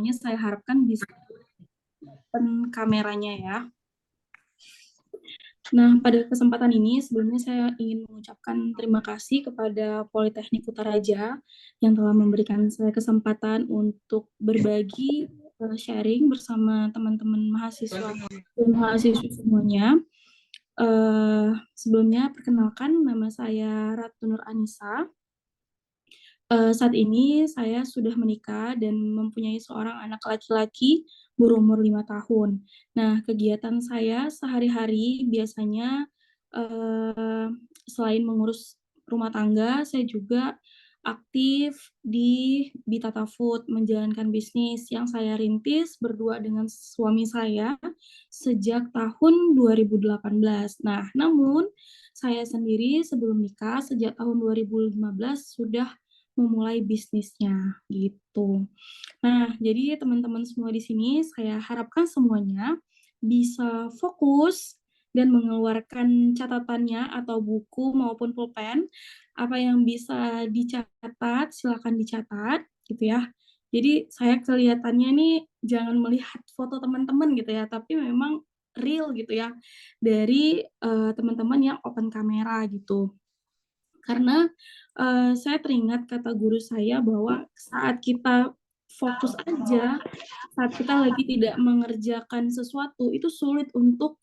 saya harapkan bisa open kameranya ya. Nah, pada kesempatan ini sebelumnya saya ingin mengucapkan terima kasih kepada Politeknik Kutaraja yang telah memberikan saya kesempatan untuk berbagi sharing bersama teman-teman mahasiswa dan mahasiswa semuanya. Sebelumnya perkenalkan, nama saya Ratu Nur Anissa. Saat ini saya sudah menikah dan mempunyai seorang anak laki-laki berumur 5 tahun. Nah, kegiatan saya sehari-hari biasanya selain mengurus rumah tangga, saya juga aktif di Bitata Food, menjalankan bisnis yang saya rintis berdua dengan suami saya sejak tahun 2018. Nah, namun saya sendiri sebelum nikah sejak tahun 2015 sudah memulai bisnisnya gitu. Nah, jadi teman-teman semua di sini saya harapkan semuanya bisa fokus dan mengeluarkan catatannya atau buku maupun pulpen. Apa yang bisa dicatat, silakan dicatat gitu ya. Jadi saya kelihatannya nih jangan melihat foto teman-teman gitu ya, tapi memang real gitu ya dari teman-teman yang open kamera gitu. Karena saya teringat kata guru saya bahwa saat kita fokus aja, saat kita lagi tidak mengerjakan sesuatu, itu sulit untuk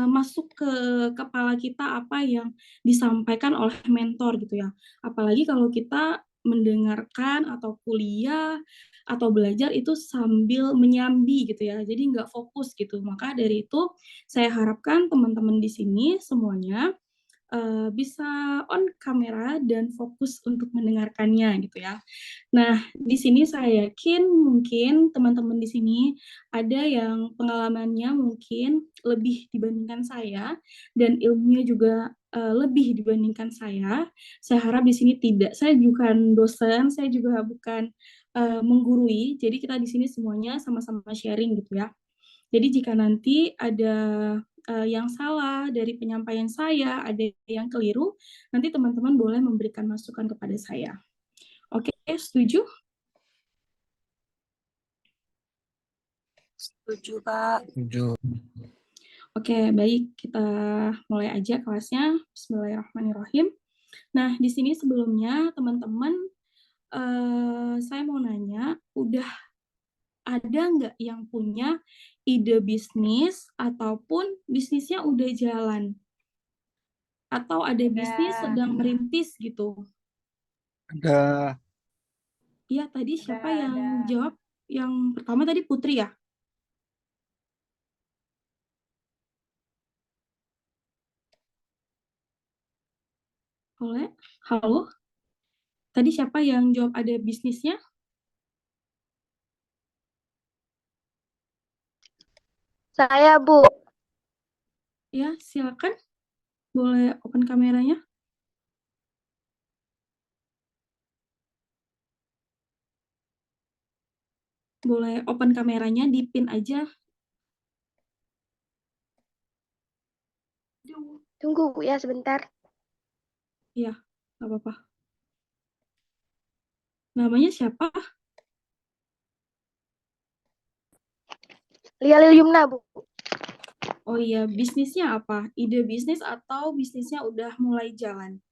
masuk ke kepala kita apa yang disampaikan oleh mentor gitu ya. Apalagi kalau kita mendengarkan atau kuliah atau belajar itu sambil menyambi gitu ya, jadi nggak fokus gitu. Maka dari itu saya harapkan teman-teman di sini semuanya bisa on kamera dan fokus untuk mendengarkannya gitu ya. Nah, di sini saya yakin mungkin teman-teman di sini ada yang pengalamannya mungkin lebih dibandingkan saya dan ilmunya juga lebih dibandingkan saya. Saya harap di sini tidak. Saya bukan dosen, saya juga bukan menggurui. Jadi kita di sini semuanya sama-sama sharing gitu ya. Jadi jika nanti ada yang salah dari penyampaian saya, ada yang keliru, nanti teman-teman boleh memberikan masukan kepada saya. Oke, setuju? Setuju, Kak. Setuju. Oke, baik. Kita mulai aja kelasnya. Bismillahirrahmanirrahim. Nah, di sini sebelumnya teman-teman, saya mau nanya, udah ada nggak yang punya ide bisnis ataupun bisnisnya udah jalan? Atau ada bisnis sedang merintis gitu? Ada. Iya, tadi siapa yang jawab? Yang pertama tadi Putri ya? Oleh, halo? Tadi siapa yang jawab ada bisnisnya? Saya, Bu. Ya, silakan. Boleh open kameranya? Boleh open kameranya, di-pin aja. Tunggu, Bu, ya sebentar. Iya, nggak apa-apa. Namanya siapa? Lia Yumna, Bu. Oh iya, bisnisnya apa? Ide bisnis atau bisnisnya udah mulai jalan?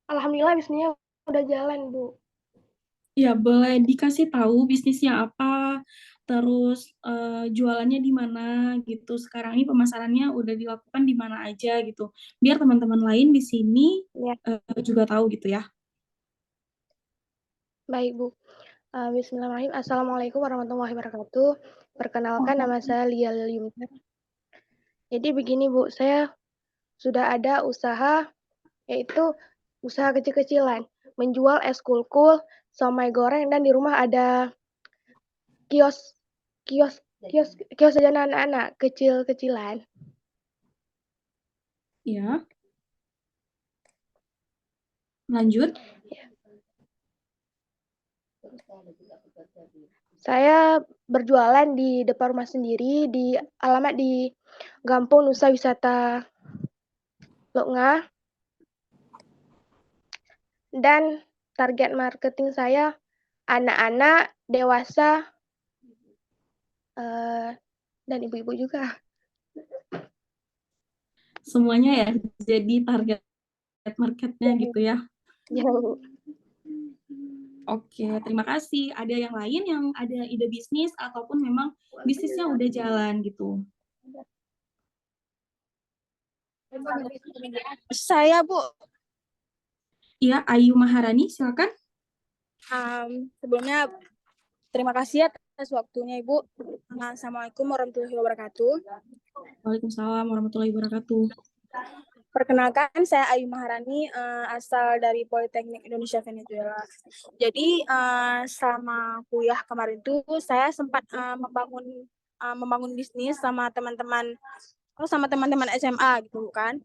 Alhamdulillah bisnisnya udah jalan, Bu. Ya, boleh dikasih tahu bisnisnya apa, terus jualannya di mana gitu. Sekarang ini pemasarannya udah dilakukan di mana aja gitu. Biar teman-teman lain di sini Ya. Juga tahu gitu ya. Baik, Bu. Bismillahirrahmanirrahim. Assalamualaikum warahmatullahi wabarakatuh. Perkenalkan, nama saya Lia Yumna. Jadi begini, Bu, saya sudah ada usaha, yaitu usaha kecil-kecilan. Menjual es kulkul, somai goreng, dan di rumah ada kios jajanan anak-anak kecil-kecilan. Ya. Lanjut. Saya berjualan di depan rumah sendiri, di alamat di Gampung Nusa Wisata Loknga. Dan target marketing saya anak-anak, dewasa, dan ibu-ibu juga. Semuanya ya jadi target marketnya gitu ya. Ya, Bu. Oke, terima kasih. Ada yang lain yang ada ide bisnis ataupun memang bisnisnya udah jalan gitu? Saya, Bu. Iya, Ayu Maharani, silakan. Sebelumnya terima kasih atas waktunya, Ibu. Assalamualaikum warahmatullahi wabarakatuh. Waalaikumsalam warahmatullahi wabarakatuh. Perkenalkan, saya Ayu Maharani, asal dari Politeknik Indonesia Venezuela. Jadi selama kuliah kemarin tuh saya sempat membangun bisnis sama teman-teman SMA gitu kan.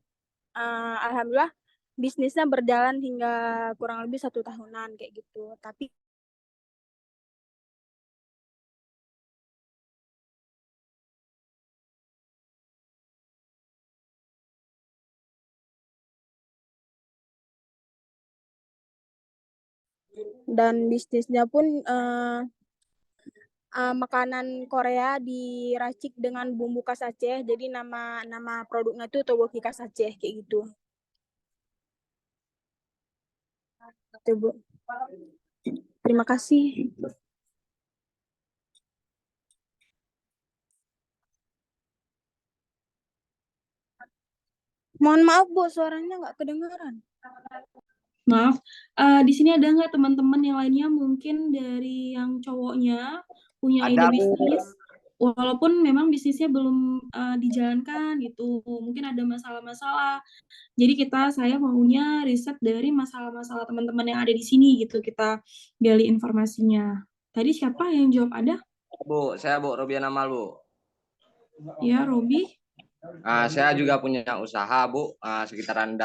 Alhamdulillah bisnisnya berjalan hingga kurang lebih 1 tahunan kayak gitu. Tapi dan bisnisnya pun makanan Korea diracik dengan bumbu khas Aceh. Jadi nama produknya itu tteokbokki khas Aceh kayak gitu. Itu, Bu. Terima kasih. Mohon maaf, Bu, suaranya nggak kedengaran. Maaf, di sini ada nggak teman-teman yang lainnya mungkin dari yang cowoknya punya ide Ada, Bu. bisnis, walaupun memang bisnisnya belum dijalankan gitu, mungkin ada masalah-masalah. Jadi saya maunya riset dari masalah-masalah teman-teman yang ada di sini gitu, kita gali informasinya. Tadi siapa yang jawab ada? Bu, saya Bu Robian Amal, Bu. Ya, Robi. Saya juga punya usaha, Bu, sekitaran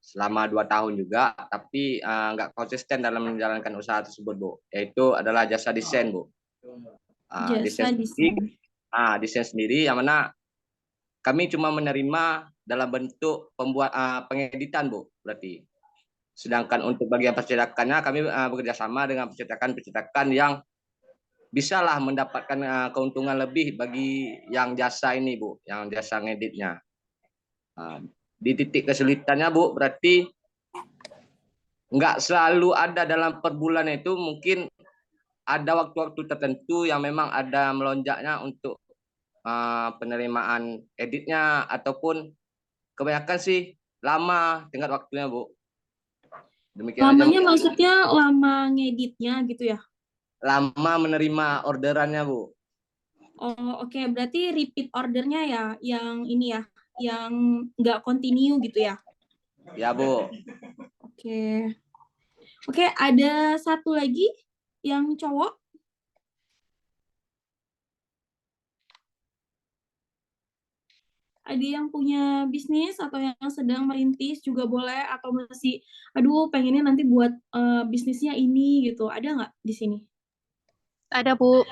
selama 2 tahun juga, tapi nggak konsisten dalam menjalankan usaha tersebut, Bu. Yaitu adalah jasa desain, Bu. Jasa desain. Desain sendiri yang mana kami cuma menerima dalam bentuk pengeditan, Bu, berarti. Sedangkan untuk bagian percetakannya kami bekerja sama dengan percetakan yang bisalah mendapatkan keuntungan lebih bagi yang jasa ini, Bu, yang jasa ngeditnya. Di titik kesulitannya, Bu, berarti nggak selalu ada dalam per bulan itu, mungkin ada waktu-waktu tertentu yang memang ada melonjaknya untuk penerimaan editnya, ataupun kebanyakan sih lama tingkat waktunya, Bu. Demikian Lamanya aja, maksudnya lama ngeditnya gitu ya? lama menerima orderannya, Bu. Oh, oke. Berarti repeat ordernya ya, yang ini ya, yang nggak continue gitu ya? Ya, Bu. Oke. Oke, ada satu lagi yang cowok. Ada yang punya bisnis atau yang sedang merintis juga boleh, atau masih, aduh pengennya nanti buat bisnisnya ini gitu. Ada nggak di sini? Ada, Bu.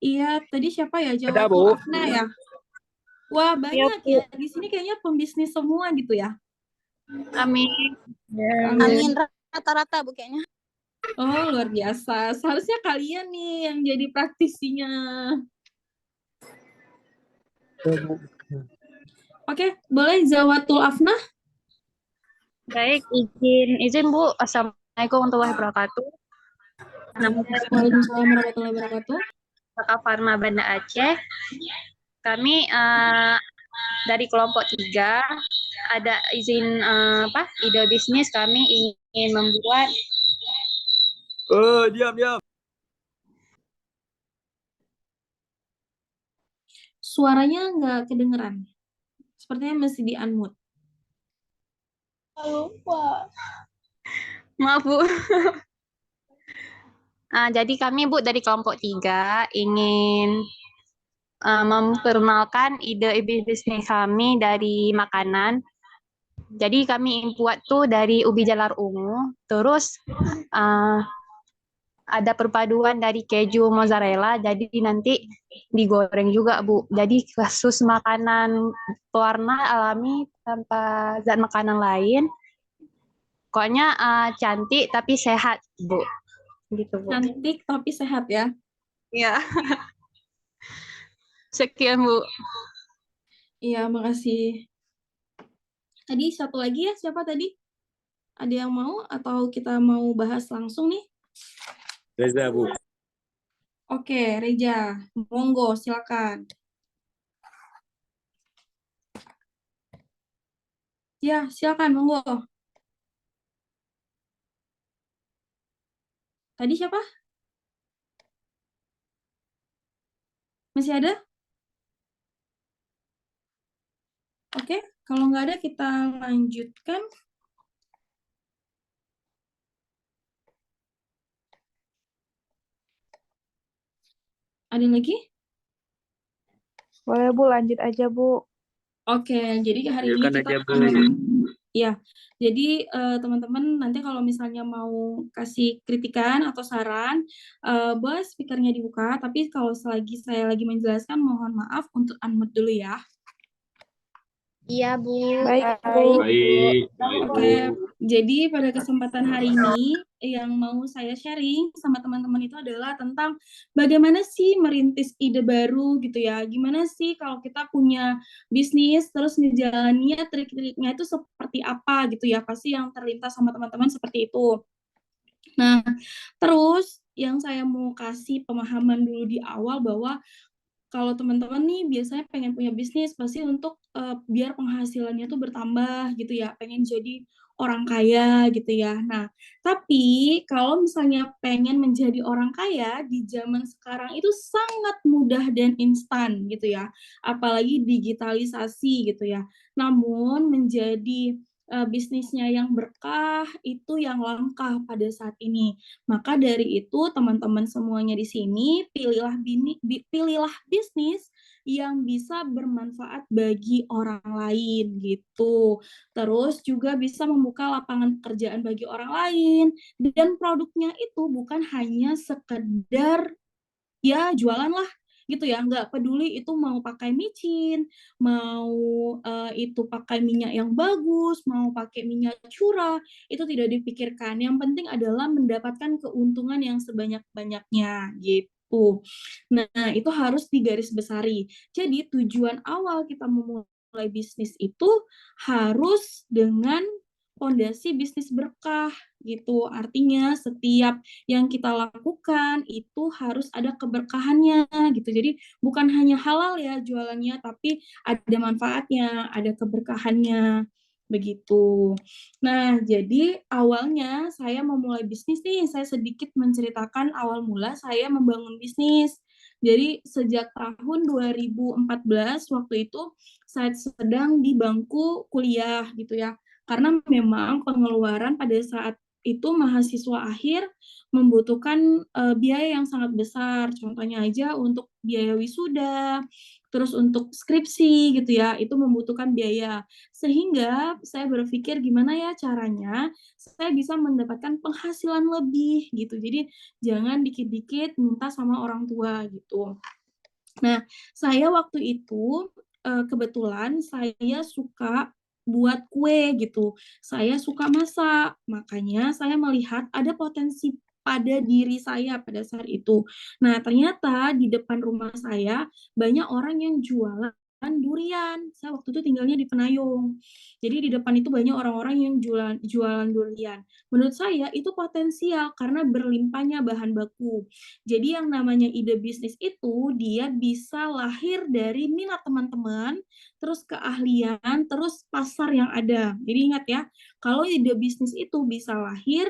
Iya, tadi siapa ya jawab? Ada, Bu. Afna ya? Wah, banyak ya. Di sini kayaknya pembisnis semua gitu ya. Amin. Amin, rata-rata, Bu, kayaknya. Oh, luar biasa. Seharusnya kalian nih yang jadi praktisinya. Oke, boleh Zawatul Afna? Baik, izin Bu. Assalamualaikum warahmatullahi wabarakatuh. Nama saya Waalaikumsalam warahmatullahi wabarakatuh. Kak Farma Banda Aceh. Kami dari kelompok 3 ada izin ide bisnis. Kami ingin membuat Diam. Suaranya nggak kedengeran. Sepertinya masih di unmute. Lupa. maaf, Bu. Jadi kami, Bu, dari kelompok 3 ingin memperkenalkan ide bisnis kami dari makanan. Jadi kami buat tuh dari ubi jalar ungu, terus ada perpaduan dari keju mozzarella, jadi nanti digoreng juga, Bu. Jadi khusus makanan pewarna alami tanpa zat makanan lain. Pokoknya cantik tapi sehat, Bu. Gitu, Bu. Cantik tapi sehat ya. Iya. Sekian, Bu. Iya, makasih. Tadi satu lagi ya, siapa tadi? Ada yang mau atau kita mau bahas langsung nih? Reza, Bu. Oke, Reja. Monggo, silakan. Ya, silakan, monggo. Tadi siapa? Masih ada? Oke, kalau nggak ada kita lanjutkan. Ada lagi? Boleh Bu, lanjut aja Bu. Oke, jadi hari ini Silakan kita aja, Bu. ya. Jadi teman-teman nanti kalau misalnya mau kasih kritikan atau saran, boleh speakernya dibuka. Tapi kalau selagi saya lagi menjelaskan, mohon maaf untuk unmute dulu ya. Iya, Bu. Baik, Baik, baik, Bu. Oke, jadi pada kesempatan hari ini yang mau saya sharing sama teman-teman itu adalah tentang bagaimana sih merintis ide baru gitu ya. Gimana sih kalau kita punya bisnis terus ngejalaninnya, trik-triknya itu seperti apa gitu ya. Pasti yang terlintas sama teman-teman seperti itu. Nah, terus yang saya mau kasih pemahaman dulu di awal bahwa kalau teman-teman nih biasanya pengen punya bisnis pasti untuk biar penghasilannya tuh bertambah gitu ya, pengen jadi orang kaya gitu ya. Nah, tapi kalau misalnya pengen menjadi orang kaya di zaman sekarang itu sangat mudah dan instan gitu ya, apalagi digitalisasi gitu ya. Namun menjadi bisnisnya yang berkah itu yang langka pada saat ini. Maka dari itu teman-teman semuanya di sini pilihlah bisnis yang bisa bermanfaat bagi orang lain gitu. Terus juga bisa membuka lapangan pekerjaan bagi orang lain dan produknya itu bukan hanya sekedar ya jualan lah gitu ya, nggak peduli itu mau pakai micin, mau itu pakai minyak yang bagus, mau pakai minyak curah, itu tidak dipikirkan. Yang penting adalah mendapatkan keuntungan yang sebanyak-banyaknya gitu. Nah, itu harus digarisbesari. Jadi tujuan awal kita memulai bisnis itu harus dengan fondasi bisnis berkah gitu. Artinya setiap yang kita lakukan itu harus ada keberkahannya gitu. Jadi bukan hanya halal ya jualannya, tapi ada manfaatnya, ada keberkahannya begitu. Nah, jadi awalnya saya memulai bisnis nih, saya sedikit menceritakan awal mula saya membangun bisnis. Jadi sejak tahun 2014 waktu itu saya sedang di bangku kuliah gitu ya. Karena memang pengeluaran pada saat itu mahasiswa akhir membutuhkan biaya yang sangat besar. Contohnya aja untuk biaya wisuda, terus untuk skripsi gitu ya, itu membutuhkan biaya. Sehingga saya berpikir gimana ya caranya saya bisa mendapatkan penghasilan lebih gitu. Jadi jangan dikit-dikit minta sama orang tua gitu. Nah, saya waktu itu kebetulan saya suka buat kue gitu. Saya suka masak, makanya saya melihat ada potensi pada diri saya pada saat itu. Nah, ternyata di depan rumah saya banyak orang yang jualan durian. Saya waktu itu tinggalnya di Penayung. Jadi di depan itu banyak orang-orang yang jualan durian. Menurut saya itu potensial karena berlimpahnya bahan baku. Jadi yang namanya ide bisnis itu dia bisa lahir dari minat teman-teman, terus keahlian, terus pasar yang ada. Jadi ingat ya, kalau ide bisnis itu bisa lahir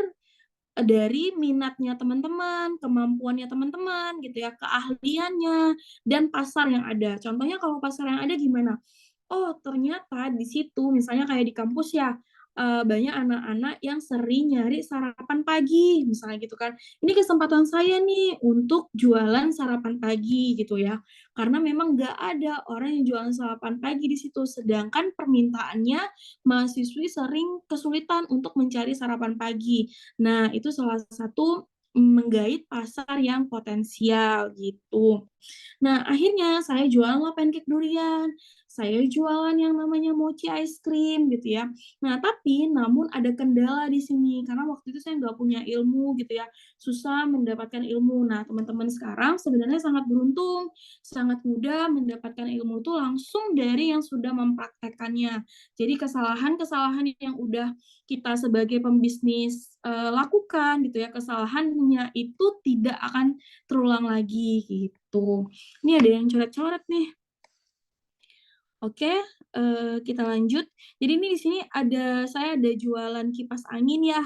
dari minatnya teman-teman, kemampuannya teman-teman gitu ya, keahliannya dan pasar yang ada. Contohnya kalau pasar yang ada gimana? Oh, ternyata di situ misalnya kayak di kampus ya, banyak anak-anak yang sering nyari sarapan pagi, misalnya gitu kan. Ini kesempatan saya nih untuk jualan sarapan pagi gitu ya. Karena memang nggak ada orang yang jualan sarapan pagi di situ, sedangkan permintaannya mahasiswi sering kesulitan untuk mencari sarapan pagi. Nah, itu salah satu menggait pasar yang potensial gitu. Nah, akhirnya saya jualanlah pancake durian. saya jualan yang namanya mochi ice cream gitu ya. Nah, tapi namun ada kendala di sini karena waktu itu saya nggak punya ilmu gitu ya, susah mendapatkan ilmu. Nah, teman-teman sekarang sebenarnya sangat beruntung, sangat mudah mendapatkan ilmu itu langsung dari yang sudah mempraktekkannya. Jadi kesalahan-kesalahan yang udah kita sebagai pembisnis lakukan gitu ya, kesalahannya itu tidak akan terulang lagi gitu. Ini ada yang coret-coret nih. Oke, kita lanjut. Jadi ini di sini saya ada jualan kipas angin ya,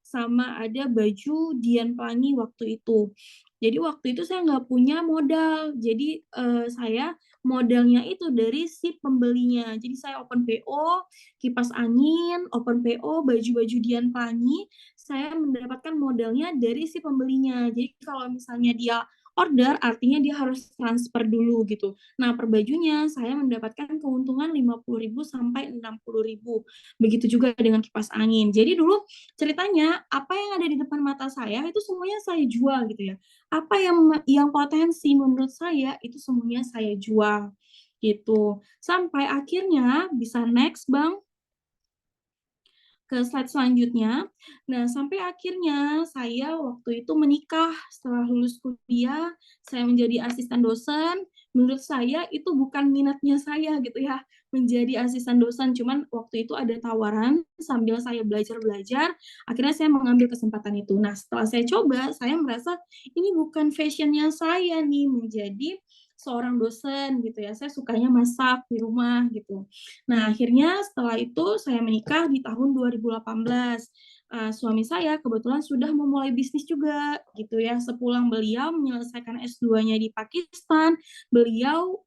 sama ada baju Dian Pelangi waktu itu. Jadi waktu itu saya nggak punya modal, jadi saya modalnya itu dari si pembelinya. Jadi saya open PO, kipas angin, open PO, baju-baju Dian Pelangi, saya mendapatkan modalnya dari si pembelinya. Jadi kalau misalnya dia order, artinya dia harus transfer dulu gitu. Nah, per bajunya saya mendapatkan keuntungan 50.000 sampai 60.000. Begitu juga dengan kipas angin. Jadi dulu ceritanya apa yang ada di depan mata saya itu semuanya saya jual gitu ya. Apa yang potensi menurut saya itu semuanya saya jual gitu. Sampai akhirnya bisa next, Bang, ke slide selanjutnya. Nah, sampai akhirnya saya waktu itu menikah setelah lulus kuliah, saya menjadi asisten dosen. Menurut saya itu bukan minatnya saya gitu ya, menjadi asisten dosen. Cuman waktu itu ada tawaran sambil saya belajar-belajar, akhirnya saya mengambil kesempatan itu. Nah, setelah saya coba, saya merasa ini bukan passion-nya saya nih menjadi seorang dosen gitu ya. Saya sukanya masak di rumah gitu. Nah, akhirnya setelah itu saya menikah di tahun 2018. Suami saya kebetulan sudah memulai bisnis juga gitu ya. Sepulang beliau menyelesaikan S2-nya di Pakistan, beliau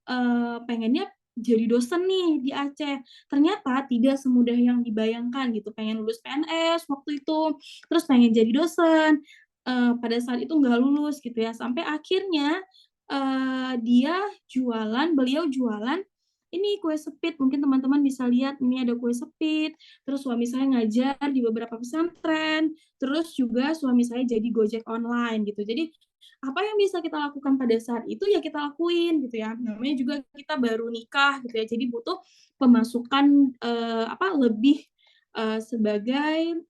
pengennya jadi dosen nih di Aceh. Ternyata tidak semudah yang dibayangkan gitu. Pengen lulus PNS waktu itu, terus pengen jadi dosen. Pada saat itu nggak lulus gitu ya. Sampai akhirnya beliau jualan ini kue sepit, mungkin teman-teman bisa lihat ini ada kue sepit, terus suami saya ngajar di beberapa pesantren, terus juga suami saya jadi Gojek online gitu. Jadi apa yang bisa kita lakukan pada saat itu ya kita lakuin gitu ya. Namanya juga kita baru nikah gitu ya. Jadi butuh pemasukan lebih sebagai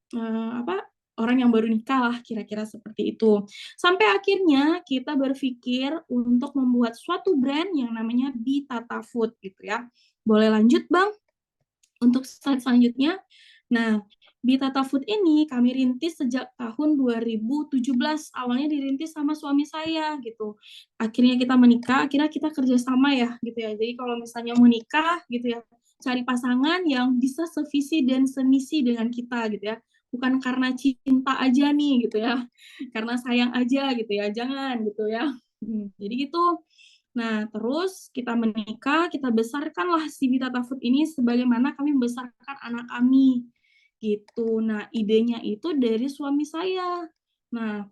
orang yang baru nikah lah kira-kira seperti itu. Sampai akhirnya kita berpikir untuk membuat suatu brand yang namanya Bitata Food gitu ya. Boleh lanjut, Bang, untuk slide selanjutnya. Nah, Bitata Food ini kami rintis sejak tahun 2017. Awalnya dirintis sama suami saya gitu. Akhirnya kita menikah, akhirnya kita kerjasama ya gitu ya. Jadi kalau misalnya mau nikah gitu ya, cari pasangan yang bisa sevisi dan semisi dengan kita gitu ya. Bukan karena cinta aja nih gitu ya, karena sayang aja gitu ya, jangan gitu ya. Jadi gitu. Nah, terus kita menikah, kita besarkanlah si Bitata Food ini sebagaimana kami membesarkan anak kami gitu. Nah, idenya itu dari suami saya. Nah,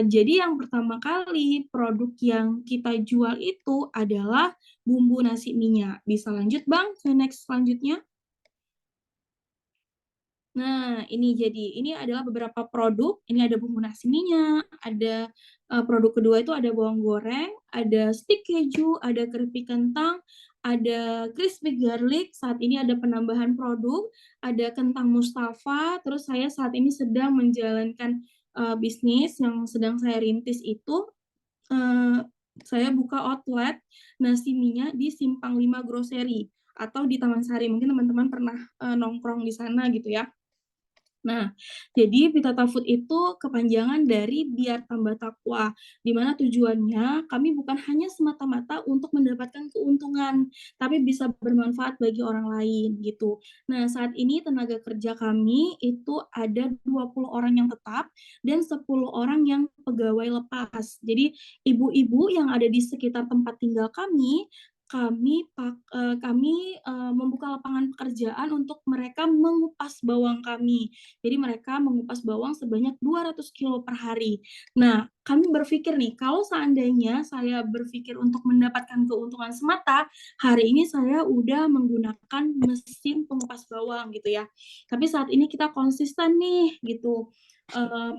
jadi yang pertama kali produk yang kita jual itu adalah bumbu nasi minyak. Bisa lanjut, Bang, ke next selanjutnya. Nah, ini adalah beberapa produk. Ini ada bumbu nasi minyak, ada produk kedua itu ada bawang goreng, ada stik keju, ada keripik kentang, ada crispy garlic. Saat ini ada penambahan produk, ada kentang Mustafa. Terus saya saat ini sedang menjalankan bisnis yang sedang saya rintis itu. Saya buka outlet nasi minyak di Simpang 5 Grocery atau di Taman Sari. Mungkin teman-teman pernah nongkrong di sana gitu ya. Nah, jadi Bitata Food itu kepanjangan dari Biar Tambah Takwa, di mana tujuannya kami bukan hanya semata-mata untuk mendapatkan keuntungan, tapi bisa bermanfaat bagi orang lain gitu. Nah, saat ini tenaga kerja kami itu ada 20 orang yang tetap dan 10 orang yang pegawai lepas. Jadi ibu-ibu yang ada di sekitar tempat tinggal kami membuka lapangan pekerjaan untuk mereka mengupas bawang kami. Jadi mereka mengupas bawang sebanyak 200 kilo per hari. Nah, kami berpikir nih, kalau seandainya saya berpikir untuk mendapatkan keuntungan semata, hari ini saya udah menggunakan mesin pengupas bawang gitu ya. Tapi saat ini kita konsisten nih gitu.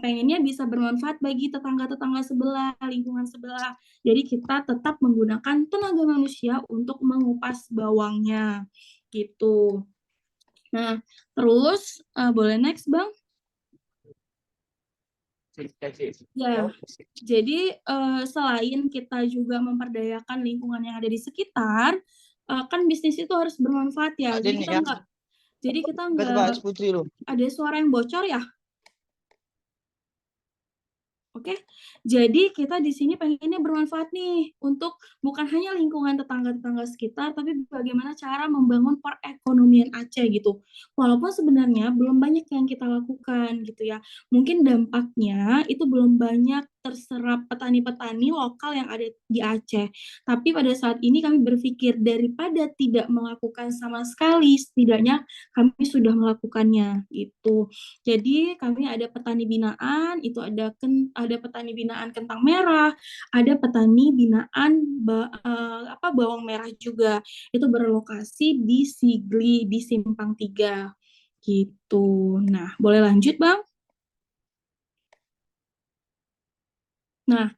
pengennya bisa bermanfaat bagi tetangga-tetangga sebelah, lingkungan sebelah. Jadi kita tetap menggunakan tenaga manusia untuk mengupas bawangnya, gitu. Nah, terus boleh next, Bang? Ya, jadi selain kita juga memperdayakan lingkungan yang ada di sekitar, kan bisnis itu harus bermanfaat ya. Jadi kita nggak ada suara yang bocor ya. Oke, jadi kita di sini pengennya bermanfaat nih untuk bukan hanya lingkungan tetangga-tetangga sekitar, tapi bagaimana cara membangun perekonomian Aceh gitu. Walaupun sebenarnya belum banyak yang kita lakukan gitu ya. Mungkin dampaknya itu belum banyak terserap petani-petani lokal yang ada di Aceh. Tapi pada saat ini kami berpikir daripada tidak melakukan sama sekali, setidaknya kami sudah melakukannya gitu. Jadi kami ada petani binaan, itu ada petani binaan kentang merah, ada petani binaan bawang merah juga. Itu berlokasi di Sigli di Simpang 3 gitu. Nah, boleh lanjut, Bang? Nah,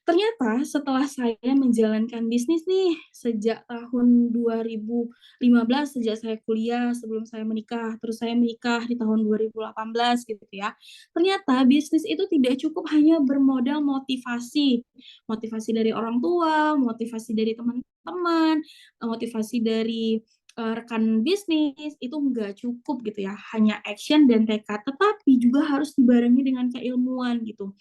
ternyata setelah saya menjalankan bisnis nih sejak tahun 2015, sejak saya kuliah, sebelum saya menikah, terus saya menikah di tahun 2018 gitu ya. Ternyata bisnis itu tidak cukup hanya bermodal motivasi. Motivasi dari orang tua, motivasi dari teman-teman, motivasi dari rekan bisnis, itu nggak cukup gitu ya. Hanya action dan tekad, tetapi juga harus dibarengi dengan keilmuan gitu.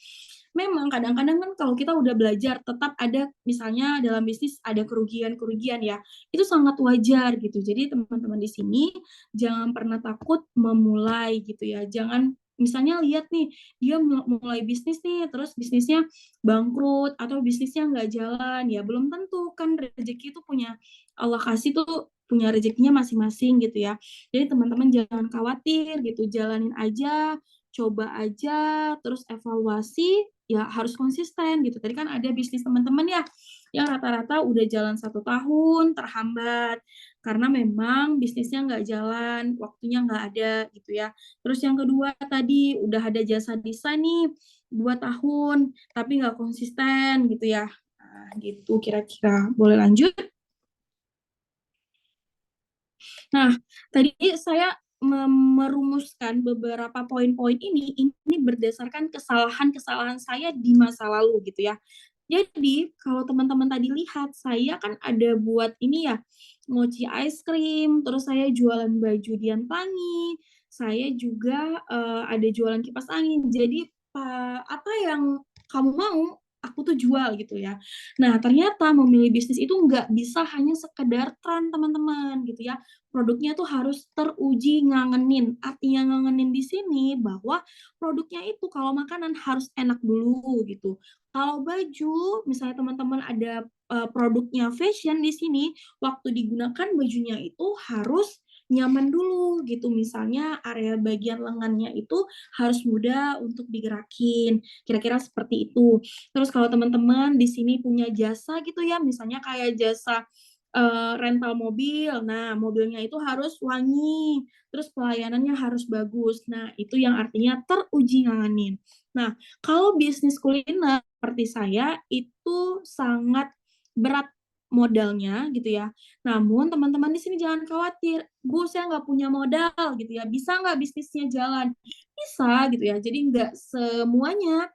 Memang kadang-kadang kan kalau kita udah belajar tetap ada misalnya dalam bisnis ada kerugian-kerugian ya, itu sangat wajar gitu. Jadi teman-teman di sini jangan pernah takut memulai gitu ya. Jangan misalnya lihat nih dia mulai bisnis nih terus bisnisnya bangkrut atau bisnisnya nggak jalan, ya belum tentu kan rezeki itu punya Allah kasih tuh punya rezekinya masing-masing gitu ya. Jadi teman-teman jangan khawatir gitu, jalanin aja, coba aja, terus evaluasi, ya harus konsisten gitu. Tadi kan ada bisnis teman-teman ya, yang rata-rata udah jalan 1 tahun, terhambat, karena memang bisnisnya nggak jalan, waktunya nggak ada gitu ya. Terus yang kedua tadi, udah ada jasa desain nih, 2 tahun, tapi nggak konsisten gitu ya. Nah, gitu kira-kira. Boleh lanjut? Nah, tadi saya merumuskan beberapa poin-poin ini berdasarkan kesalahan-kesalahan saya di masa lalu gitu ya. Jadi, kalau teman-teman tadi lihat, saya kan ada buat ini ya, mochi ice cream, terus saya jualan baju Dian Pelangi, saya juga ada jualan kipas angin. Jadi, apa yang kamu mau, aku tuh jual gitu ya. Nah, ternyata memilih bisnis itu nggak bisa hanya sekedar tren teman-teman gitu ya. Produknya tuh harus teruji ngangenin. Artinya ngangenin di sini bahwa produknya itu kalau makanan harus enak dulu gitu. Kalau baju, misalnya teman-teman ada produknya fashion di sini, waktu digunakan bajunya itu harus nyaman dulu gitu. Misalnya area bagian lengannya itu harus mudah untuk digerakin. Kira-kira seperti itu. Terus kalau teman-teman di sini punya jasa gitu ya, misalnya kayak jasa rental mobil. Nah, mobilnya itu harus wangi, terus pelayanannya harus bagus. Nah, itu yang artinya teruji ngangenin. Nah, kalau bisnis kuliner seperti saya itu sangat berat modalnya gitu ya. Namun teman-teman di sini jangan khawatir, Bu, saya nggak punya modal gitu ya. Bisa nggak bisnisnya jalan? Bisa gitu ya. Jadi nggak semuanya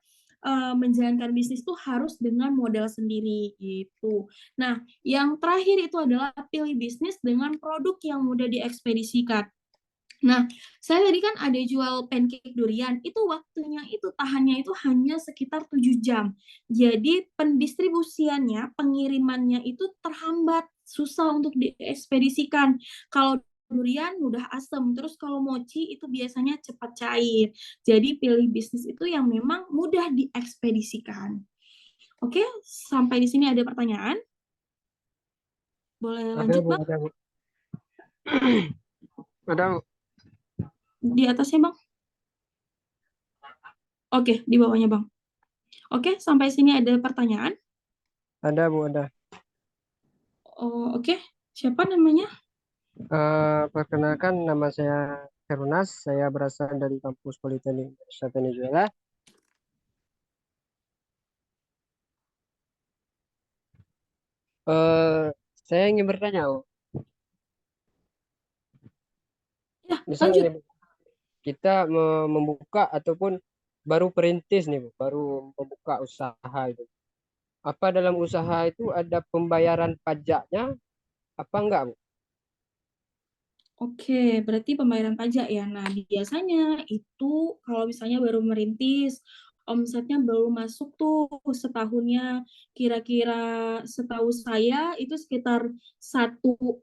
menjalankan bisnis tuh harus dengan modal sendiri gitu. Nah, yang terakhir itu adalah pilih bisnis dengan produk yang mudah diekspedisikan. Nah, saya tadi kan ada jual pancake durian, itu waktunya itu tahannya itu hanya sekitar 7 jam. Jadi pendistribusiannya, pengirimannya itu terhambat, susah untuk diekspedisikan. Kalau durian mudah asem, terus kalau mochi itu biasanya cepat cair. Jadi pilih bisnis itu yang memang mudah diekspedisikan. Oke, sampai di sini ada pertanyaan? Boleh lanjut, Bang? Ada, Bu. Ada, Bu. Di atasnya, Bang? Oke, di bawahnya, Bang. Oke, sampai sini ada pertanyaan? Ada, Bu, ada. Oh, oke. Siapa namanya? Perkenalkan nama saya Hernas, saya berasal dari kampus Politeknik Indonesia Venezuela. Eh, saya ingin bertanya, Bu. Ya, Misalnya lanjut. nih, Bu, kita membuka ataupun baru perintis nih, Bu, baru membuka usaha itu. Apa dalam usaha itu ada pembayaran pajaknya? Apa enggak, Bu? Oke, berarti pembayaran pajak ya. Nah, biasanya itu kalau misalnya baru merintis, omsetnya baru masuk tuh setahunnya, kira-kira setahu saya itu sekitar 1,2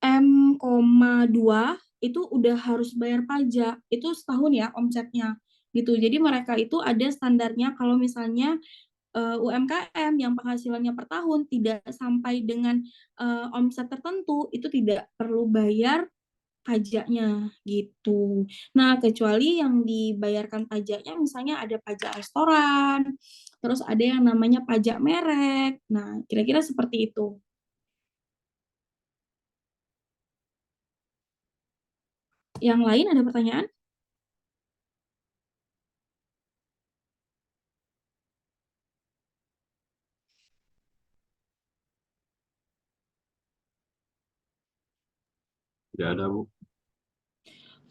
M itu udah harus bayar pajak. Itu setahun ya omsetnya gitu. Jadi mereka itu ada standarnya kalau misalnya UMKM yang penghasilannya per tahun tidak sampai dengan omset tertentu itu tidak perlu bayar pajaknya gitu. Nah, kecuali yang dibayarkan pajaknya misalnya ada pajak restoran, terus ada yang namanya pajak merek. Nah, kira-kira seperti itu. Yang lain ada pertanyaan? Tidak ada, Bu.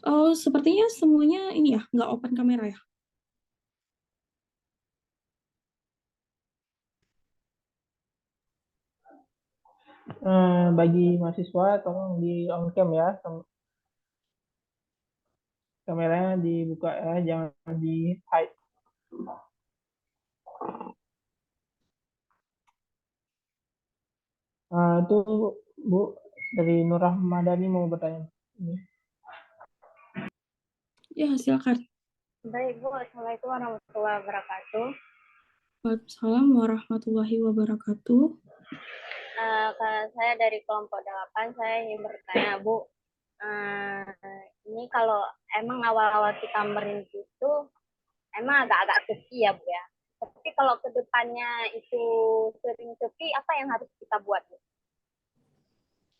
Oh, sepertinya semuanya ini ya, nggak open kamera ya. Bagi mahasiswa tolong di on cam ya, kameranya dibuka ya, jangan di hide. Itu Bu dari Nur Rahmadani mau bertanya. Ini. Ya, silakan. Baik, Bu. Assalamualaikum warahmatullahi wabarakatuh. Waalaikumsalam warahmatullahi wabarakatuh. Saya dari kelompok 8, saya ingin bertanya, Bu. Ini kalau emang awal-awal kita merintis itu emang agak-agak sepi ya, Bu ya. Tapi kalau kedepannya itu sering sepi, apa yang harus kita buat, Bu?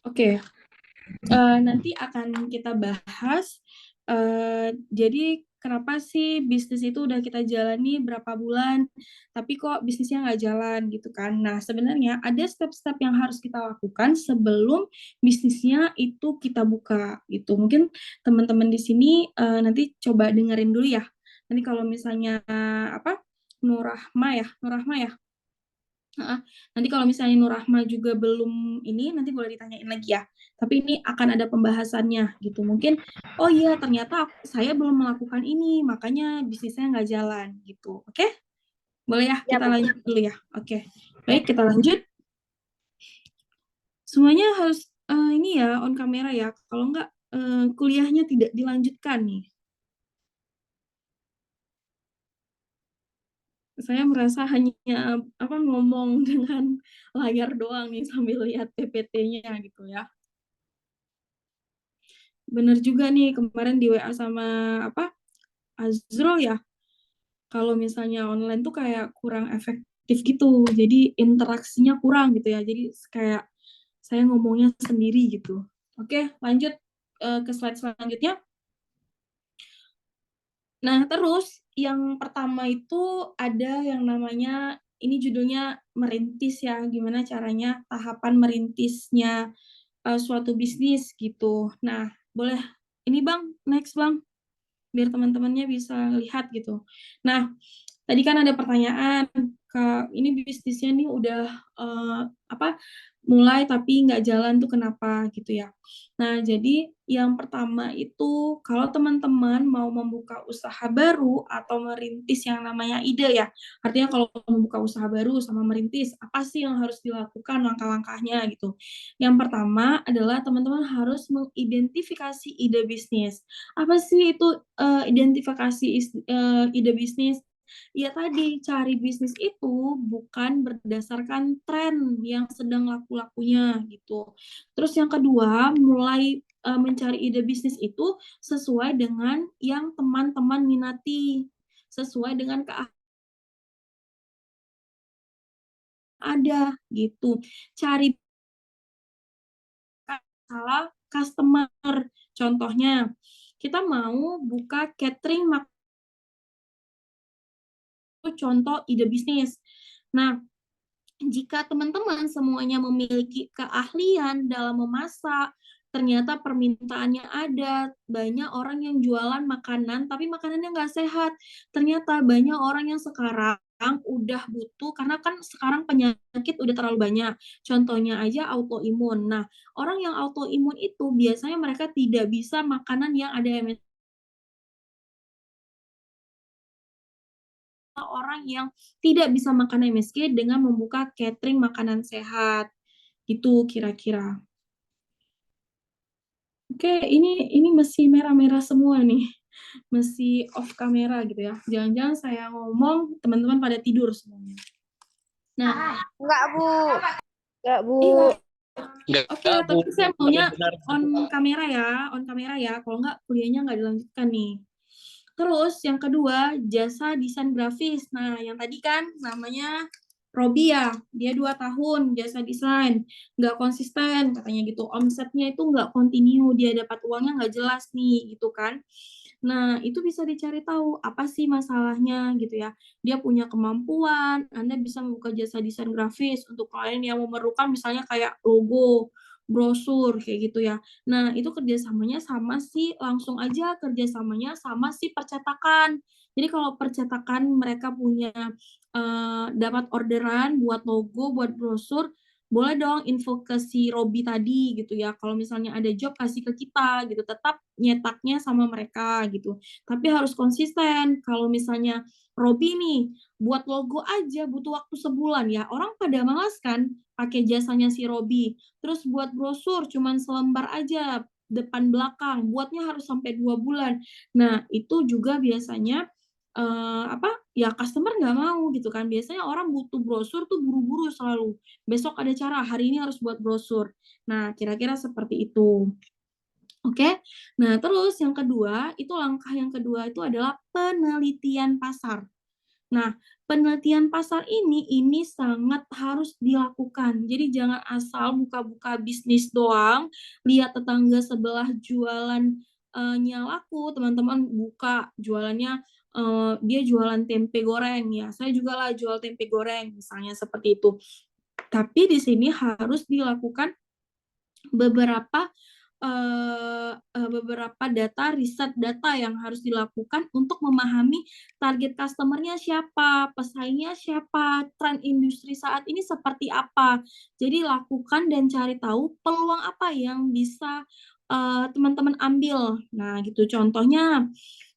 Oke, nanti akan kita bahas. Jadi kenapa sih bisnis itu udah kita jalani berapa bulan, tapi kok bisnisnya nggak jalan gitu kan? Nah, sebenarnya ada step-step yang harus kita lakukan sebelum bisnisnya itu kita buka gitu. Mungkin teman-teman di sini nanti coba dengerin dulu ya. Nanti kalau misalnya apa Nurahma ya. Nanti kalau misalnya Nur Rahma juga belum ini, nanti boleh ditanyain lagi ya. Tapi ini akan ada pembahasannya gitu. Mungkin, oh iya ternyata saya belum melakukan ini, makanya bisnisnya nggak jalan gitu. Oke? Boleh ya, Ya, kita Bu. lanjut dulu ya. Oke. Baik, kita lanjut. Semuanya harus ini ya, on kamera ya. Kalau nggak, kuliahnya tidak dilanjutkan nih. Saya merasa hanya ngomong dengan layar doang nih sambil lihat PPT-nya gitu ya. Bener juga nih kemarin di WA sama Azrul ya. Kalau misalnya online tuh kayak kurang efektif gitu. Jadi interaksinya kurang gitu ya. Jadi kayak saya ngomongnya sendiri gitu. Oke, lanjut ke slide selanjutnya. Nah, terus yang pertama itu ada yang namanya, ini judulnya merintis ya, gimana caranya tahapan merintisnya suatu bisnis gitu. Nah, boleh ini Bang, next Bang, biar teman-temannya bisa lihat gitu. Nah, tadi kan ada pertanyaan, ini bisnisnya nih udah mulai tapi nggak jalan tuh kenapa gitu ya. Nah, jadi yang pertama itu kalau teman-teman mau membuka usaha baru atau merintis yang namanya ide ya. Artinya kalau membuka usaha baru sama merintis, apa sih yang harus dilakukan langkah-langkahnya gitu. Yang pertama adalah teman-teman harus mengidentifikasi ide bisnis. Apa sih itu identifikasi ide bisnis? Ya tadi, cari bisnis itu bukan berdasarkan tren yang sedang laku-lakunya gitu. Terus yang kedua, mulai mencari ide bisnis itu sesuai dengan yang teman-teman minati, sesuai dengan ada gitu. Cari salah customer. Contohnya, kita mau buka catering contoh ide bisnis. Nah, jika teman-teman semuanya memiliki keahlian dalam memasak, ternyata permintaannya ada, banyak orang yang jualan makanan, tapi makanannya nggak sehat. Ternyata banyak orang yang sekarang udah butuh, karena kan sekarang penyakit udah terlalu banyak. Contohnya aja autoimun. Nah, orang yang autoimun itu biasanya mereka tidak bisa makanan yang ada MSG, orang yang tidak bisa makan MSG dengan membuka catering makanan sehat. Itu kira-kira. Oke, ini masih merah-merah semua nih. Masih off kamera gitu ya. Jangan-jangan saya ngomong, teman-teman pada tidur semuanya. Nah, Enggak, Bu. Enggak, Bu. oke, tapi saya maunya on kamera ya. Kalau nggak, kuliahnya nggak dilanjutkan nih. Terus yang kedua, jasa desain grafis. Nah, yang tadi kan namanya Robi ya, dia 2 tahun jasa desain, nggak konsisten katanya gitu, omsetnya itu nggak kontinu, dia dapat uangnya nggak jelas nih gitu kan. Nah, itu bisa dicari tahu apa sih masalahnya gitu ya. Dia punya kemampuan, Anda bisa membuka jasa desain grafis untuk klien yang memerlukan misalnya kayak logo, brosur kayak gitu ya. Nah, itu kerjasamanya sama si langsung aja kerjasamanya sama si percetakan. Jadi kalau percetakan mereka punya dapat orderan buat logo, buat brosur, boleh dong info ke si Robi tadi gitu ya. Kalau misalnya ada job kasih ke kita gitu, tetap nyetaknya sama mereka gitu. Tapi harus konsisten. Kalau misalnya Robi nih buat logo aja butuh waktu sebulan ya. Orang pada malas kan pakai jasanya si Robi. Terus buat brosur cuman selembar aja depan belakang, buatnya harus sampai 2 bulan. Nah, itu juga biasanya ya customer nggak mau gitu kan. Biasanya orang butuh brosur tuh buru-buru selalu. Besok ada cara, hari ini harus buat brosur. Nah, kira-kira seperti itu. Oke. Nah, terus yang kedua, itu langkah yang kedua itu adalah penelitian pasar. Nah, penelitian pasar ini sangat harus dilakukan. Jadi jangan asal buka-buka bisnis doang, lihat tetangga sebelah jualan nya laku, teman-teman buka jualannya dia jualan tempe goreng ya. Saya juga lah jual tempe goreng misalnya seperti itu. Tapi di sini harus dilakukan beberapa beberapa data, riset data yang harus dilakukan untuk memahami target customer-nya siapa, pesaingnya siapa, tren industri saat ini seperti apa. Jadi lakukan dan cari tahu peluang apa yang bisa teman-teman ambil. Nah, gitu contohnya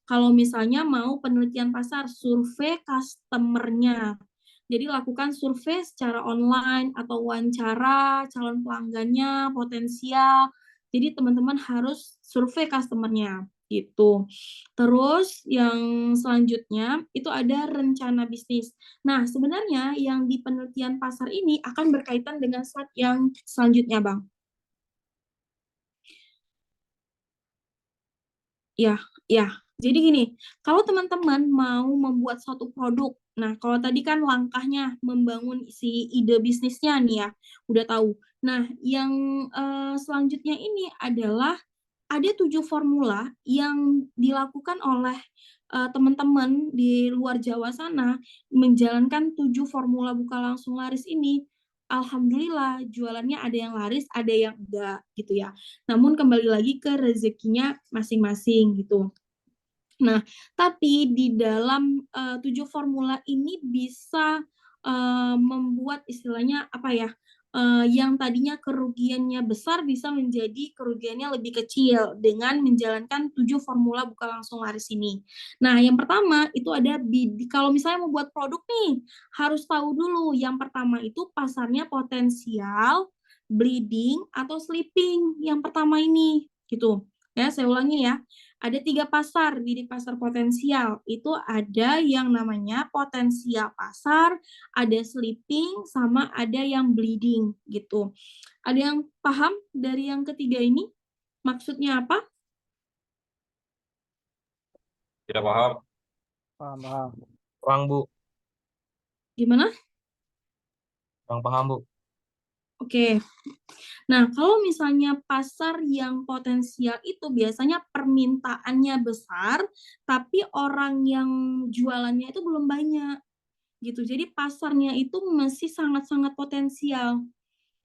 kalau misalnya mau penelitian pasar, survei customer-nya. Jadi lakukan survei secara online atau wawancara calon pelanggannya, potensial. Jadi teman-teman harus survei customer-nya gitu. Terus yang selanjutnya itu ada rencana bisnis. Nah, sebenarnya yang di penelitian pasar ini akan berkaitan dengan slide yang selanjutnya, Bang. Ya, ya. Jadi gini, kalau teman-teman mau membuat suatu produk, nah kalau tadi kan langkahnya membangun si ide bisnisnya nih ya, udah tahu. Nah, yang selanjutnya ini adalah ada 7 formula yang dilakukan oleh teman-teman di luar Jawa sana, menjalankan 7 formula buka langsung laris ini. Alhamdulillah jualannya ada yang laris, ada yang enggak gitu ya. Namun kembali lagi ke rezekinya masing-masing gitu. Nah, tapi di dalam 7 formula ini bisa membuat istilahnya apa ya, yang tadinya kerugiannya besar bisa menjadi kerugiannya lebih kecil dengan menjalankan 7 formula buka langsung laris ini. Nah, yang pertama itu ada kalau misalnya mau buat produk nih, harus tahu dulu yang pertama itu pasarnya potensial, bleeding, atau sleeping, yang pertama ini, gitu. Ya, saya ulangi ya. Ada 3 pasar, bidik pasar potensial. Itu ada yang namanya potensial pasar, ada sleeping, sama ada yang bleeding gitu. Ada yang paham dari yang ketiga ini? Maksudnya apa? Tidak paham. Paham, paham. Kurang, Bu. Gimana? Kurang paham, Bu. Oke. Nah, kalau misalnya pasar yang potensial itu biasanya permintaannya besar, tapi orang yang jualannya itu belum banyak gitu. Jadi pasarnya itu masih sangat-sangat potensial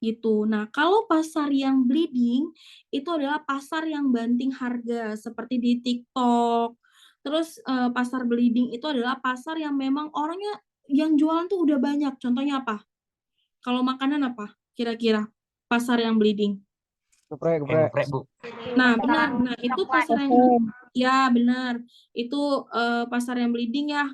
gitu. Nah, kalau pasar yang bleeding itu adalah pasar yang banting harga seperti di TikTok. Terus pasar bleeding itu adalah pasar yang memang orangnya yang jualan tuh udah banyak. Contohnya apa? Kalau makanan apa? Kira-kira pasar yang bleeding. Geprek, geprek. Geprek, Bu. Nah, benar. Nah, itu pasar yang ya benar. Itu pasar yang bleeding ya.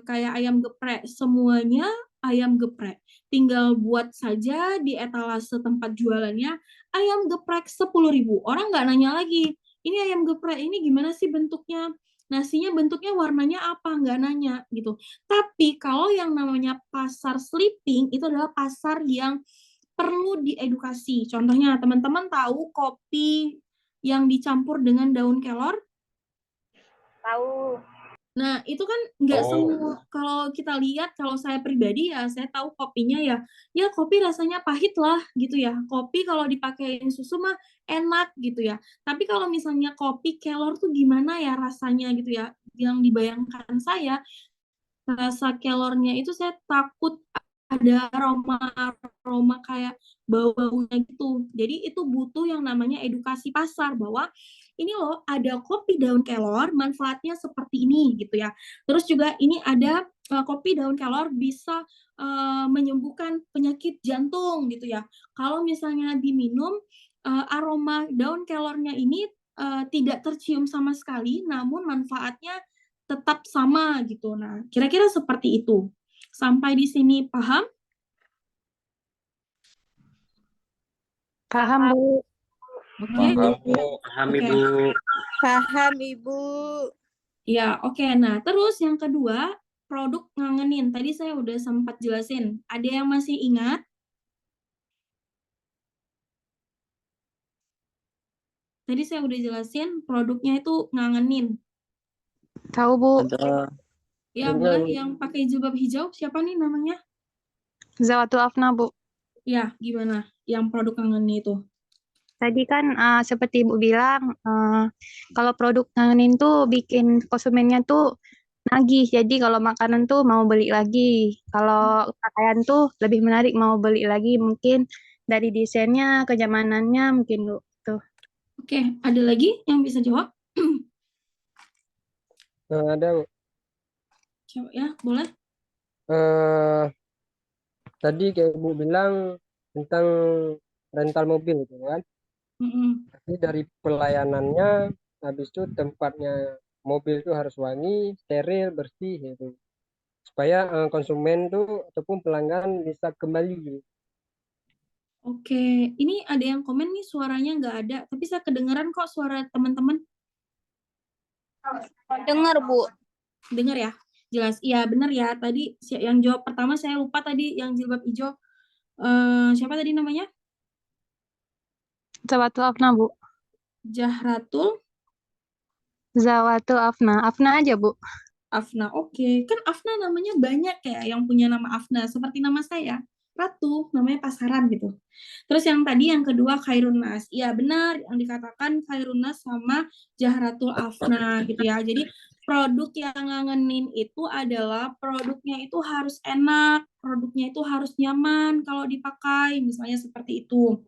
Kayak ayam geprek, semuanya ayam geprek. Tinggal buat saja di etalase tempat jualannya ayam geprek 10.000. Orang nggak nanya lagi, ini ayam geprek ini gimana sih bentuknya? Nasinya bentuknya warnanya apa? Nggak nanya gitu. Tapi kalau yang namanya pasar sleeping itu adalah pasar yang perlu diedukasi. Contohnya, teman-teman tahu kopi yang dicampur dengan daun kelor? Tahu. Nah, itu kan nggak Oh. semua, kalau kita lihat, kalau saya pribadi ya, saya tahu kopinya ya kopi rasanya pahit lah gitu ya. Kopi kalau dipakein susu mah enak gitu ya. Tapi kalau misalnya kopi kelor tuh gimana ya rasanya gitu ya. Yang dibayangkan saya, rasa kelornya itu saya takut ada aroma kayak bau-baunya gitu. Jadi itu butuh yang namanya edukasi pasar bahwa ini loh ada kopi daun kelor manfaatnya seperti ini gitu ya. Terus juga ini ada kopi daun kelor bisa menyembuhkan penyakit jantung gitu ya. Kalau misalnya diminum aroma daun kelornya ini tidak tercium sama sekali, namun manfaatnya tetap sama gitu. Nah, kira-kira seperti itu. Sampai di sini paham? Paham, Bu. Oke. Paham, Bu. Paham, Oke. Ibu. Paham, Ibu. Ya, oke. Nah, terus yang kedua, produk ngangenin. Tadi saya udah sempat jelasin. Ada yang masih ingat? Tadi saya udah jelasin produknya itu ngangenin. Tahu, Bu. Ada. Ya, boleh yang pakai jilbab hijau. Siapa nih namanya? Zawatul Afna, Bu. Ya, gimana? Yang produk ngangenin itu. Tadi kan seperti Ibu bilang, kalau produk ngangenin tuh bikin konsumennya tuh nagih. Jadi kalau makanan tuh mau beli lagi. Kalau pakaian tuh lebih menarik mau beli lagi. Mungkin dari desainnya, kenyamanannya mungkin Bu. Tuh. Oke, ada lagi yang bisa jawab? Ada, Bu. Coba ya, boleh? Tadi kayak Ibu bilang tentang rental mobil gitu kan. Tapi dari pelayanannya, habis itu tempatnya mobil itu harus wangi, steril, bersih gitu. Supaya konsumen tuh ataupun pelanggan bisa kembali. Oke, ini ada yang komen nih suaranya nggak ada, tapi saya kedengeran kok suara teman-teman. Dengar, Bu. Dengar ya? Jelas. Iya, benar ya. Tadi yang jawab pertama saya lupa tadi yang jilbab hijau. Siapa tadi namanya? Zawatul Afna, Bu. Zahratul Zawatul Afna. Afna aja, Bu. Afna. Oke, kan Afna namanya banyak ya yang punya nama Afna, seperti nama saya. Ratu, namanya pasaran gitu. Terus yang tadi yang kedua Khairun Nas. Iya benar yang dikatakan Khairun Nas sama Zahratul Afna gitu ya. Jadi produk yang ngangenin itu adalah produknya itu harus enak, produknya itu harus nyaman kalau dipakai, misalnya seperti itu.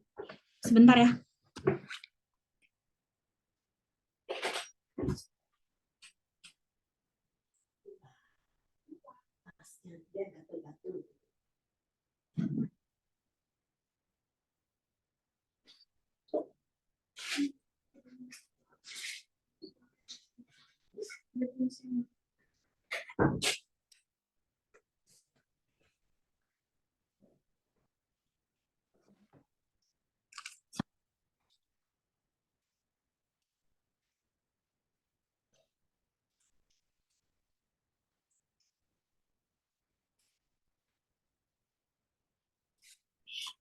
Sebentar ya.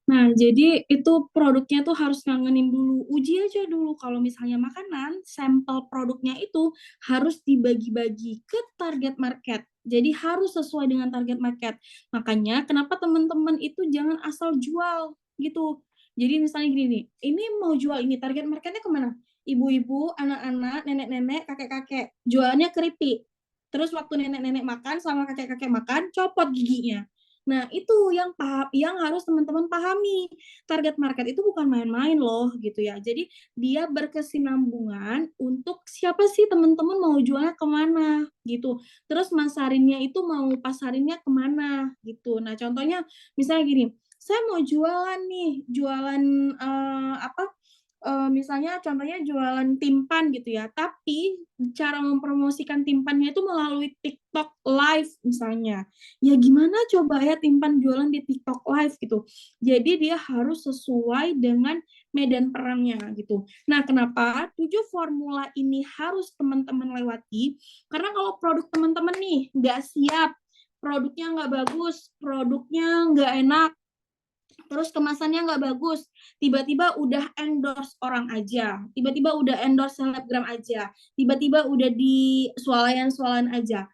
Nah, jadi itu produknya tuh harus ngangenin dulu. Uji aja dulu kalau misalnya makanan, sampel produknya itu harus dibagi-bagi ke target market. Jadi harus sesuai dengan target market. Makanya kenapa teman-teman itu jangan asal jual gitu. Jadi misalnya gini nih, ini mau jual ini, target marketnya kemana? Ibu-ibu, anak-anak, nenek-nenek, kakek-kakek. Jualnya keripik. Terus waktu nenek-nenek makan sama kakek-kakek makan, copot giginya. Nah, itu yang harus teman-teman pahami. Target market itu bukan main-main loh, gitu ya. Jadi, dia berkesinambungan untuk siapa sih teman-teman mau jualnya kemana, gitu. Terus masarinnya itu mau pasarinnya kemana, gitu. Nah, contohnya misalnya gini, saya mau jualan nih, jualan misalnya contohnya jualan timpan gitu ya, tapi cara mempromosikan timpannya itu melalui TikTok Live misalnya. Ya gimana coba ya timpan jualan di TikTok Live gitu. Jadi dia harus sesuai dengan medan perannya gitu. Nah, kenapa 7 formula ini harus teman-teman lewati? Karena kalau produk teman-teman nih nggak siap, produknya nggak bagus, produknya nggak enak, terus kemasannya nggak bagus, tiba-tiba udah endorse orang aja, tiba-tiba udah endorse selebgram aja, tiba-tiba udah di swalayan-swalayan aja,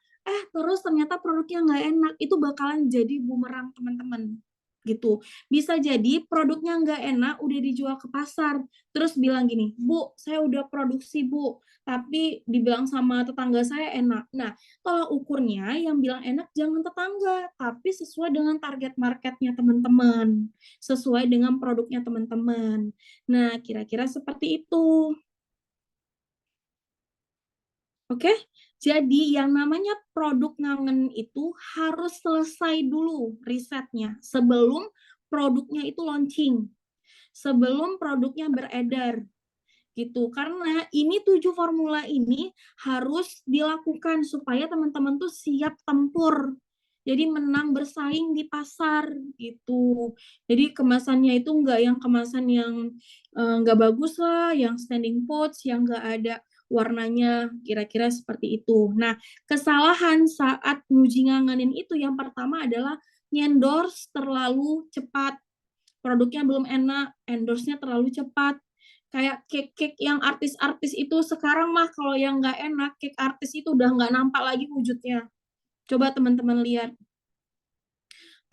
terus ternyata produknya nggak enak, itu bakalan jadi bumerang teman-teman gitu. Bisa jadi produknya nggak enak, udah dijual ke pasar, terus bilang gini, Bu, saya udah produksi Bu, tapi dibilang sama tetangga saya enak. Nah, tolak ukurnya yang bilang enak jangan tetangga, tapi sesuai dengan target marketnya teman-teman, sesuai dengan produknya teman-teman. Nah, kira-kira seperti itu. Oke, jadi yang namanya produk ngangen itu harus selesai dulu risetnya sebelum produknya itu launching, sebelum produknya beredar gitu. Karena ini 7 formula ini harus dilakukan supaya teman-teman tuh siap tempur. Jadi menang bersaing di pasar gitu. Jadi kemasannya itu enggak yang kemasan yang enggak bagus lah, yang standing pots, yang enggak ada warnanya, kira-kira seperti itu. Nah, kesalahan saat nguji ngangenin itu yang pertama adalah endorse terlalu cepat. Produknya belum enak, endorse-nya terlalu cepat. Kayak cake-cake yang artis-artis itu sekarang mah kalau yang nggak enak, cake artis itu udah nggak nampak lagi wujudnya. Coba teman-teman lihat.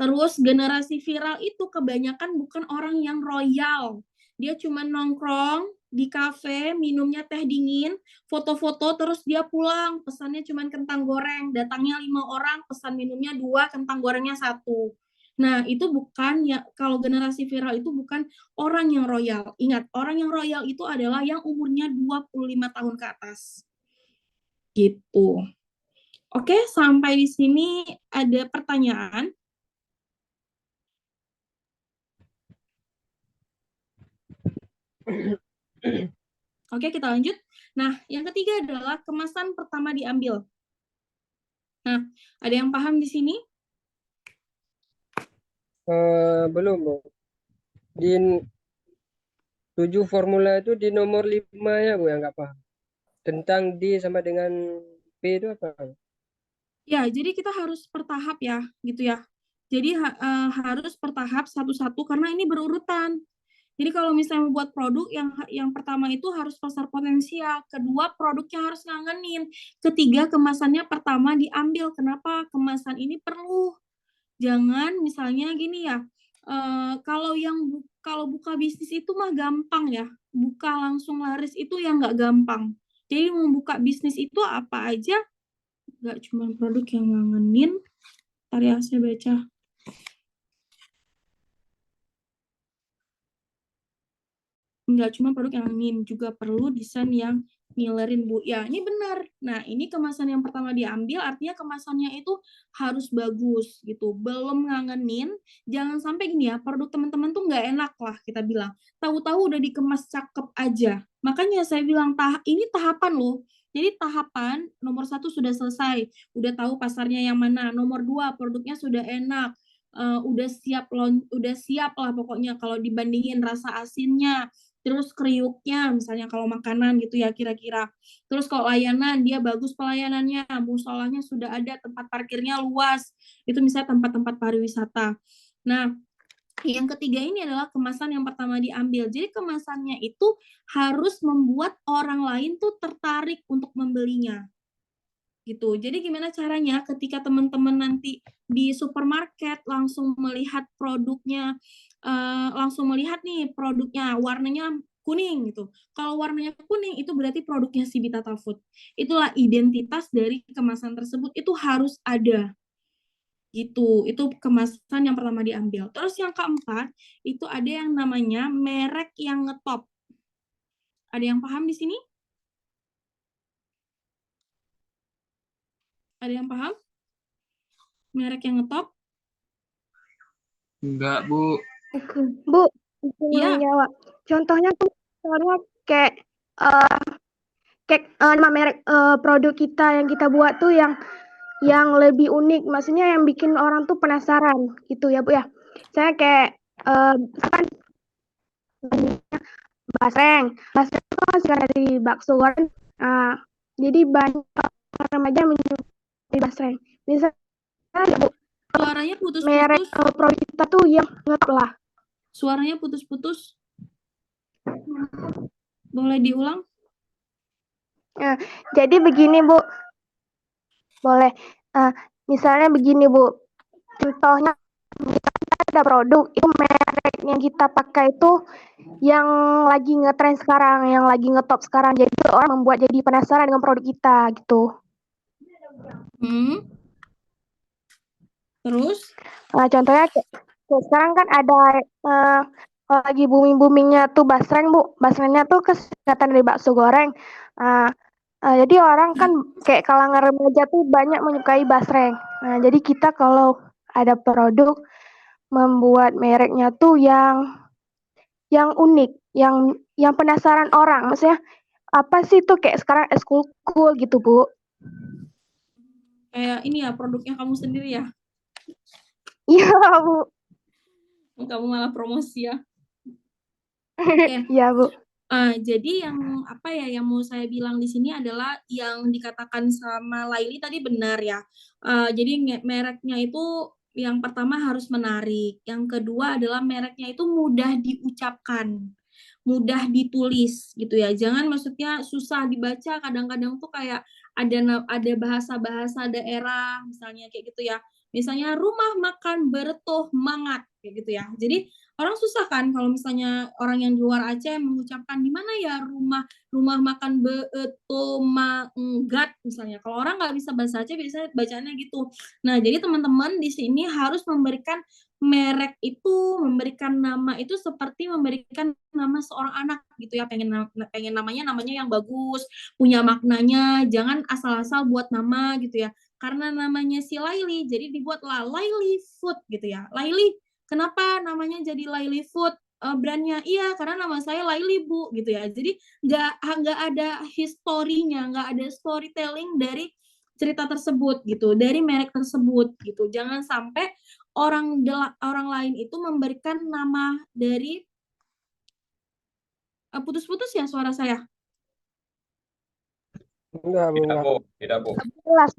Terus generasi viral itu kebanyakan bukan orang yang royal. Dia cuma nongkrong di kafe, minumnya teh dingin, foto-foto, terus dia pulang. Pesannya cuma kentang goreng. Datangnya 5 orang, pesan minumnya 2, kentang gorengnya 1. Nah, itu bukan ya, kalau generasi viral itu bukan orang yang royal. Ingat, orang yang royal itu adalah yang umurnya 25 tahun ke atas. Gitu. Oke, sampai di sini ada pertanyaan? Oke, kita lanjut. Nah, yang ketiga adalah kemasan pertama diambil. Nah, ada yang paham di sini? Belum, Bu. Di 7 formula itu di nomor 5 ya, Bu, yang nggak paham. Tentang D sama dengan P itu apa? Ya, jadi kita harus bertahap ya, gitu ya. Jadi harus bertahap satu-satu karena ini berurutan. Jadi kalau misalnya membuat produk yang pertama itu harus pasar potensial, kedua produknya harus ngangenin, ketiga kemasannya pertama diambil. Kenapa? Kemasan ini perlu. Jangan misalnya gini ya, kalau buka bisnis itu mah gampang ya, buka langsung laris itu yang nggak gampang. Jadi membuka bisnis itu apa aja, nggak cuma produk yang ngangenin. Ntar ya saya baca. Nggak cuma produk yang ngangenin, juga perlu desain yang ngilerin, Bu. Ya, ini benar. Nah, ini kemasan yang pertama diambil, artinya kemasannya itu harus bagus gitu. Belum ngangenin, jangan sampai gini ya, produk teman-teman tuh nggak enak lah kita bilang. Tahu-tahu udah dikemas cakep aja. Makanya saya bilang, ini tahapan loh. Jadi tahapan nomor 1 sudah selesai, udah tahu pasarnya yang mana. Nomor 2, produknya sudah enak, udah siap lah pokoknya kalau dibandingin rasa asinnya, terus kriuknya misalnya kalau makanan gitu ya kira-kira. Terus kalau layanan, dia bagus pelayanannya, musolanya sudah ada, tempat parkirnya luas, itu misalnya tempat-tempat pariwisata. Nah, Yang ketiga ini adalah kemasan yang pertama diambil. Jadi kemasannya itu harus membuat orang lain tuh tertarik untuk membelinya. Gitu. Jadi gimana caranya ketika teman-teman nanti di supermarket langsung melihat produknya, langsung melihat nih produknya warnanya kuning gitu. Kalau warnanya kuning itu berarti produknya si Bitata Food. Itulah identitas dari kemasan tersebut, itu harus ada. Gitu, itu kemasan yang pertama diambil. Terus yang keempat, itu ada yang namanya merek yang ngetop. Ada yang paham di sini? Ada yang paham? Merek yang ngetop? Enggak, Bu. Bu, izin Iya. menjawab. Contohnya tuh misalnya kayak nama merek produk kita yang kita buat tuh yang lebih unik, maksudnya yang bikin orang tuh penasaran gitu ya Bu ya. Saya kayak kan basreng itu kan sekarang dari bakso goreng, jadi banyak remaja menyukai basreng. Misalnya Bu, Suaranya merek putus-putus. produk kita tuh yang ngetop lah. Suaranya putus-putus. Boleh diulang? Jadi begini Bu, boleh. Misalnya begini Bu, contohnya ada produk itu merek yang kita pakai itu yang lagi ngetren sekarang, yang lagi ngetop sekarang. Jadi orang membuat jadi penasaran dengan produk kita gitu. Terus? Contohnya kayak sekarang kan ada lagi booming-boomingnya tuh basreng Bu. Basrengnya tuh kesingkatan dari bakso goreng. Jadi orang kan kayak kalangan remaja tuh banyak menyukai basreng. Jadi kita kalau ada produk membuat mereknya tuh yang unik, yang penasaran orang. Maksudnya apa sih tuh kayak sekarang es cool gitu Bu? Kayak ini ya produknya kamu sendiri ya? Iya Bu. Kamu malah promosi ya? Iya Bu. Jadi yang apa ya yang mau saya bilang di sini adalah yang dikatakan sama Laili tadi benar ya. Jadi mereknya itu yang pertama harus menarik, yang kedua adalah mereknya itu mudah diucapkan, mudah ditulis gitu ya. Jangan maksudnya susah dibaca, kadang-kadang tuh kayak ada bahasa-bahasa daerah misalnya kayak gitu ya. Misalnya rumah makan Bertoh Mangat kayak gitu ya. Jadi orang susah kan kalau misalnya orang yang di luar Aceh mengucapkan di mana ya rumah makan Bertoh Mangat misalnya. Kalau orang nggak bisa bahasa Aceh biasanya bacanya gitu. Nah, jadi teman-teman di sini harus memberikan merek itu, memberikan nama itu seperti memberikan nama seorang anak gitu ya. Pengen namanya yang bagus, punya maknanya, jangan asal-asal buat nama gitu ya. Karena namanya si Laili, jadi dibuatlah Laili Food gitu ya. Laili, kenapa namanya jadi Laili Food? Brandnya iya karena nama saya Laili Bu gitu ya. Jadi nggak ada historinya, nggak ada storytelling dari cerita tersebut gitu, dari merek tersebut gitu. Jangan sampai orang lain itu memberikan nama dari putus-putus ya suara saya. Enggak, Bu. Tidak, Bu. Tidak, Bu. Jelas.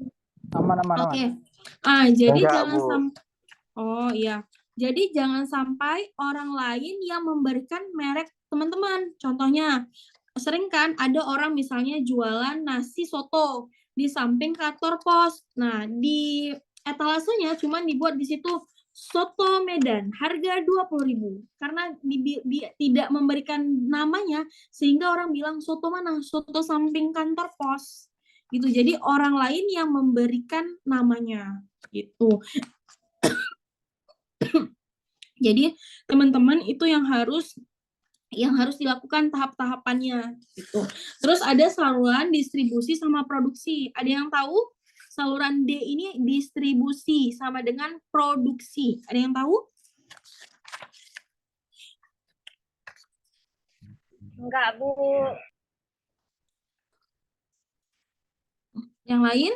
Aman. Oke. Jadi Enggak, jangan Bu. sampai Oh iya. Jadi jangan sampai orang lain yang memberikan merek teman-teman. Contohnya, sering kan ada orang misalnya jualan nasi soto di samping kantor pos. Nah, di etalasenya cuma dibuat di situ soto Medan, harga 20.000. Karena tidak memberikan namanya sehingga orang bilang soto mana? Soto samping kantor pos. Gitu. Jadi orang lain yang memberikan namanya. Gitu. Jadi teman-teman itu yang harus dilakukan tahap-tahapannya gitu. Terus ada saluran distribusi sama produksi. Ada yang tahu saluran D ini distribusi sama dengan produksi? Ada yang tahu? Enggak, Bu. Yang lain?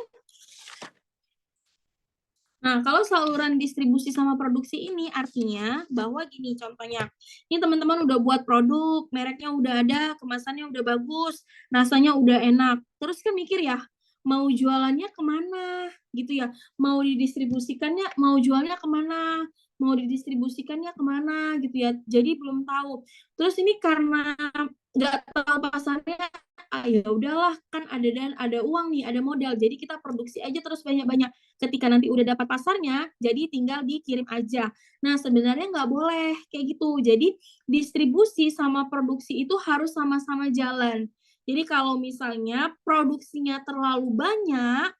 Nah, kalau saluran distribusi sama produksi ini artinya bahwa gini contohnya, ini teman-teman udah buat produk, mereknya udah ada, kemasannya udah bagus, rasanya udah enak. Terus kan mikir ya, mau jualannya kemana gitu ya, mau didistribusikannya, mau jualnya kemana. mau didistribusikannya kemana gitu ya. Jadi belum tahu. Terus ini karena nggak tahu pasarnya, ya udahlah kan ada uang nih, ada modal. Jadi kita produksi aja terus banyak-banyak. Ketika nanti udah dapat pasarnya, jadi tinggal dikirim aja. Nah, sebenarnya nggak boleh kayak gitu. Jadi distribusi sama produksi itu harus sama-sama jalan. Jadi kalau misalnya produksinya terlalu banyak,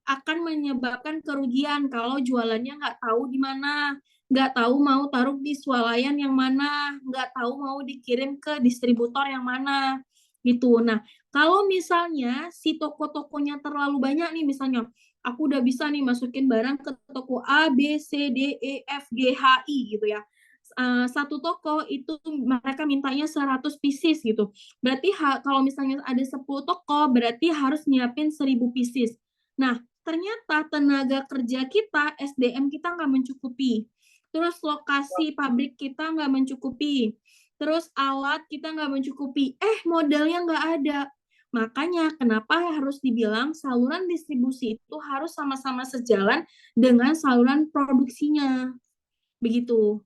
akan menyebabkan kerugian kalau jualannya nggak tahu di mana, nggak tahu mau taruh di swalayan yang mana, nggak tahu mau dikirim ke distributor yang mana, gitu. Nah, kalau misalnya si toko-tokonya terlalu banyak nih, misalnya aku udah bisa nih masukin barang ke toko A, B, C, D, E, F, G, H, I gitu ya. Satu toko itu mereka mintanya 100 pieces gitu. Berarti kalau misalnya ada 10 toko, berarti harus nyiapin 1000 pieces. Nah, ternyata tenaga kerja kita, SDM kita nggak mencukupi. Terus lokasi pabrik kita nggak mencukupi. Terus alat kita nggak mencukupi. Modalnya nggak ada. Makanya kenapa harus dibilang saluran distribusi itu harus sama-sama sejalan dengan saluran produksinya. Begitu.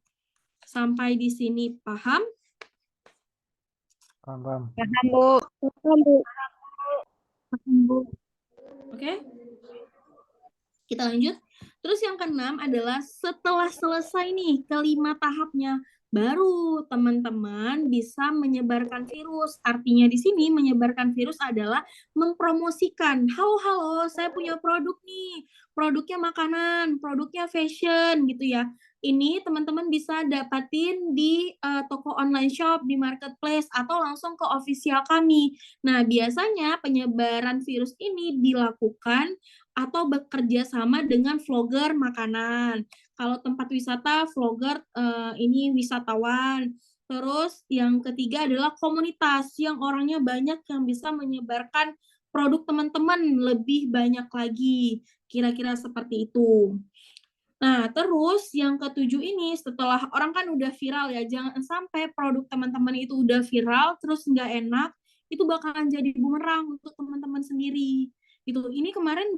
Sampai di sini paham? Paham. Paham, Bu. Paham, Bu. Oke? Kita lanjut. Terus yang keenam adalah setelah selesai nih kelima tahapnya, baru teman-teman bisa menyebarkan virus. Artinya di sini menyebarkan virus adalah mempromosikan. Halo, saya punya produk nih. Produknya makanan, produknya fashion gitu ya. Ini teman-teman bisa dapatin di toko online shop, di marketplace, atau langsung ke official kami. Nah, biasanya penyebaran virus ini dilakukan atau bekerja sama dengan vlogger makanan. Kalau tempat wisata, vlogger ini wisatawan. Terus yang ketiga adalah komunitas yang orangnya banyak yang bisa menyebarkan produk teman-teman lebih banyak lagi. Kira-kira seperti itu. Nah, terus yang ketujuh ini setelah orang kan udah viral ya, jangan sampai produk teman-teman itu udah viral terus nggak enak, itu bakalan jadi bumerang untuk teman-teman sendiri. Gitu. Ini kemarin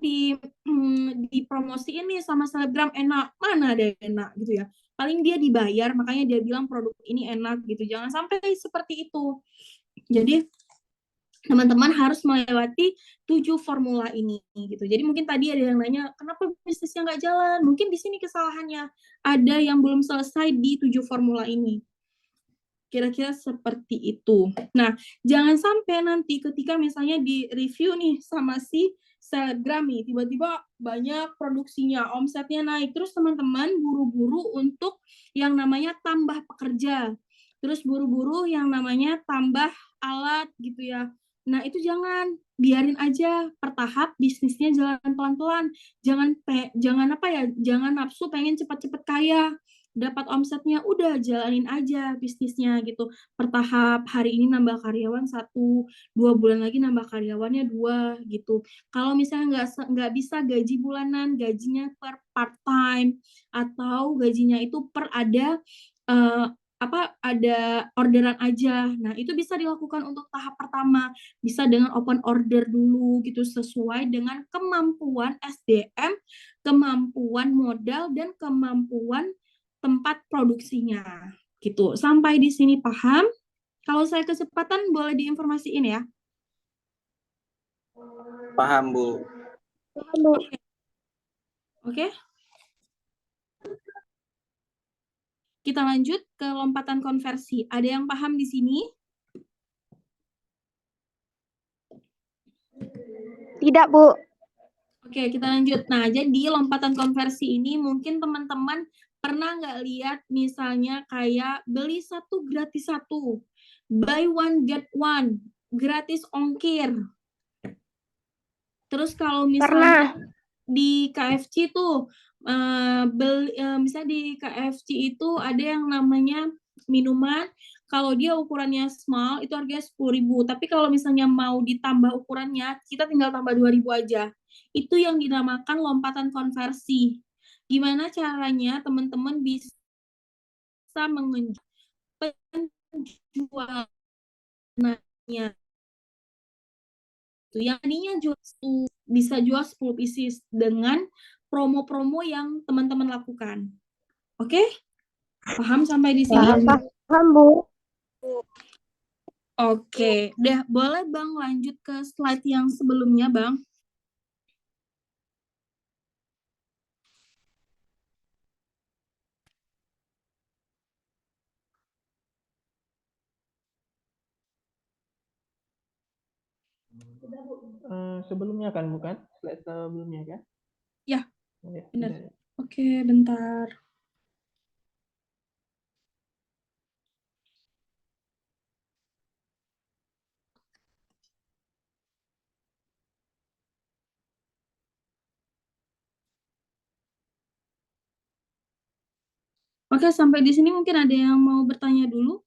dipromosiin nih sama selebgram enak, mana ada enak gitu ya. Paling dia dibayar, makanya dia bilang produk ini enak gitu. Jangan sampai seperti itu. Jadi teman-teman harus melewati 7 formula ini gitu. Jadi mungkin tadi ada yang nanya, kenapa bisnisnya nggak jalan? Mungkin di sini kesalahannya. Ada yang belum selesai di 7 formula ini. Kira-kira seperti itu. Nah, jangan sampai nanti ketika misalnya di review nih sama si selebgram nih, tiba-tiba banyak produksinya, omsetnya naik. Terus teman-teman buru-buru untuk yang namanya tambah pekerja. Terus buru-buru yang namanya tambah alat gitu ya. Nah, itu jangan, biarin aja bertahap, bisnisnya jalan pelan-pelan. Jangan nafsu pengen cepat-cepat kaya, dapat omsetnya, udah jalanin aja bisnisnya gitu. Bertahap, hari ini nambah karyawan 1, 2 bulan lagi nambah karyawannya 2 gitu. Kalau misalnya nggak bisa gaji bulanan, gajinya per part time atau gajinya itu per ada ada orderan aja. Nah, itu bisa dilakukan untuk tahap pertama. Bisa dengan open order dulu gitu sesuai dengan kemampuan SDM, kemampuan modal dan kemampuan tempat produksinya. Gitu. Sampai di sini paham? Kalau saya kesempatan boleh diinformasiin ya. Paham, Bu. Paham, Bu. Oke. Kita lanjut ke lompatan konversi. Ada yang paham di sini? Tidak, Bu. Oke, kita lanjut. Nah, jadi lompatan konversi ini mungkin teman-teman pernah nggak lihat misalnya kayak beli 1 gratis 1, buy 1 get 1, gratis ongkir. Terus kalau misalnya di KFC tuh, misalnya di KFC itu ada yang namanya minuman, kalau dia ukurannya small itu harganya 10.000, tapi kalau misalnya mau ditambah ukurannya, kita tinggal tambah 2.000 aja. Itu yang dinamakan lompatan konversi. Gimana caranya teman-teman bisa mengenjot penjualannya? Yang tadinya bisa jual 10 pieces dengan promo-promo yang teman-teman lakukan. Oke? Paham sampai di sini? Paham, Bu. Oke, deh boleh Bang lanjut ke slide yang sebelumnya, Bang. Sebelumnya kan, bukan? Slide sebelumnya kan? Ya, Ya, benar. sudah. Oke, bentar. Oke, sampai di sini mungkin ada yang mau bertanya dulu.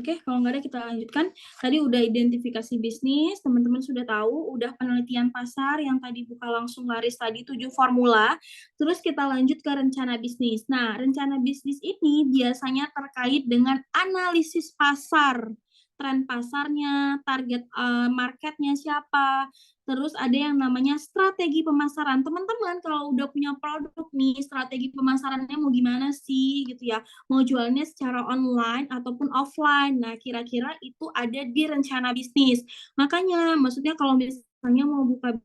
Oke, kalau nggak ada kita lanjutkan. Tadi udah identifikasi bisnis, teman-teman sudah tahu, udah penelitian pasar yang tadi buka langsung laris tadi 7 formula. Terus kita lanjut ke rencana bisnis. Nah, rencana bisnis ini biasanya terkait dengan analisis pasar, tren pasarnya, target marketnya siapa. Terus ada yang namanya strategi pemasaran. Teman-teman kalau udah punya produk nih, strategi pemasarannya mau gimana sih gitu ya. Mau jualnya secara online ataupun offline. Nah, kira-kira itu ada di rencana bisnis. Makanya, maksudnya kalau misalnya mau buka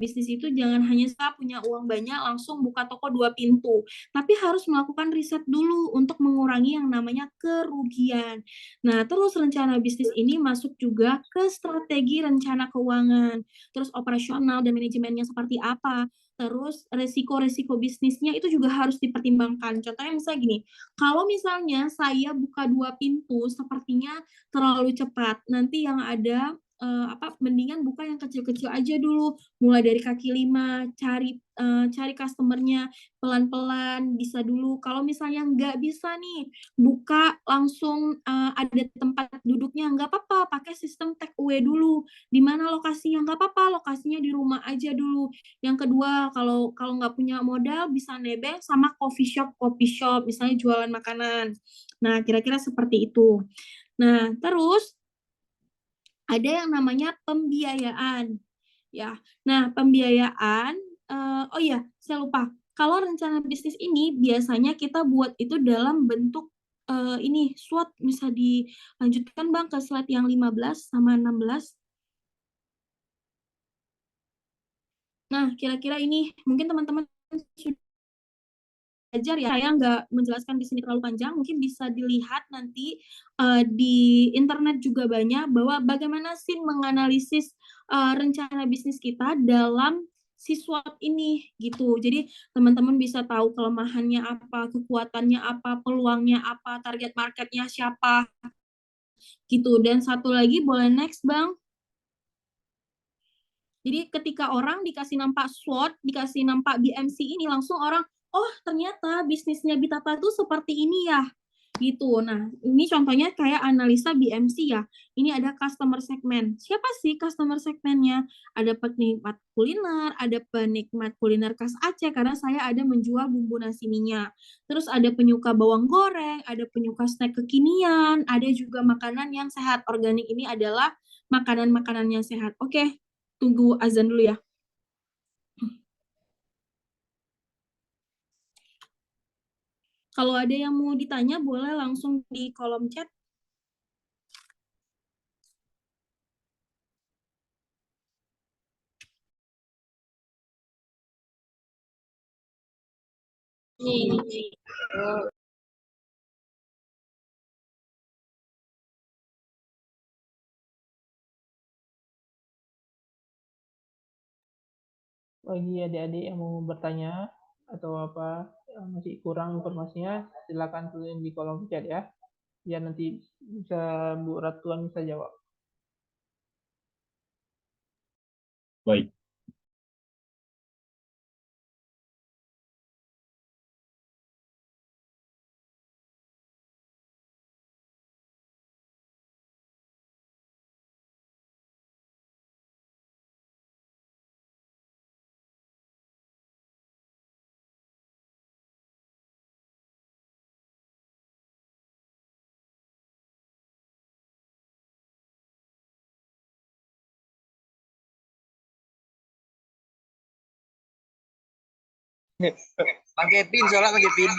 bisnis itu jangan hanya punya uang banyak langsung buka toko 2 pintu, tapi harus melakukan riset dulu untuk mengurangi yang namanya kerugian. Nah, terus rencana bisnis ini masuk juga ke strategi rencana keuangan, terus operasional dan manajemennya seperti apa, terus resiko-resiko bisnisnya itu juga harus dipertimbangkan. Contohnya misalnya gini, kalau misalnya saya buka 2 pintu sepertinya terlalu cepat, nanti yang ada mendingan buka yang kecil-kecil aja dulu, mulai dari kaki lima, cari customer-nya pelan-pelan, bisa dulu. Kalau misalnya nggak bisa nih, buka langsung ada tempat duduknya, nggak apa-apa, pakai sistem take away dulu. Di mana lokasinya? Nggak apa-apa, lokasinya di rumah aja dulu. Yang kedua, kalau kalau nggak punya modal, bisa nebeng sama coffee shop, misalnya jualan makanan. Nah, kira-kira seperti itu. Nah, terus ada yang namanya pembiayaan. Ya, nah pembiayaan, oh iya, saya lupa. Kalau rencana bisnis ini biasanya kita buat itu dalam bentuk ini SWOT. Bisa dilanjutkan Bang ke slide yang 15 sama 16. Nah, kira-kira ini mungkin teman-teman sudah belajar ya. Saya nggak menjelaskan di sini terlalu panjang, mungkin bisa dilihat nanti di internet juga banyak bahwa bagaimana sih menganalisis rencana bisnis kita dalam si SWOT ini gitu. Jadi teman-teman bisa tahu kelemahannya apa, kekuatannya apa, peluangnya apa, target marketnya siapa gitu. Dan satu lagi boleh next Bang. Jadi ketika orang dikasih nampak SWOT, dikasih nampak BMC ini langsung orang, oh ternyata bisnisnya Bitata tuh seperti ini ya, gitu. Nah, ini contohnya kayak analisa BMC ya. Ini ada customer segment. Siapa sih customer segmentnya? Ada penikmat kuliner, ada penikmat kuliner khas Aceh karena saya ada menjual bumbu nasi minyak. Terus ada penyuka bawang goreng, ada penyuka snack kekinian, ada juga makanan yang sehat. Organik ini adalah makanan-makanan yang sehat. Oke, tunggu azan dulu ya. Kalau ada yang mau ditanya, boleh langsung di kolom chat. Nih. Bagi adik-adik yang mau bertanya atau apa yang masih kurang informasinya, silakan tulis di kolom chat ya. Biar nanti bisa Bu Ratuan bisa jawab. Baik. Bang Kevin, soalnya Bang Kevin.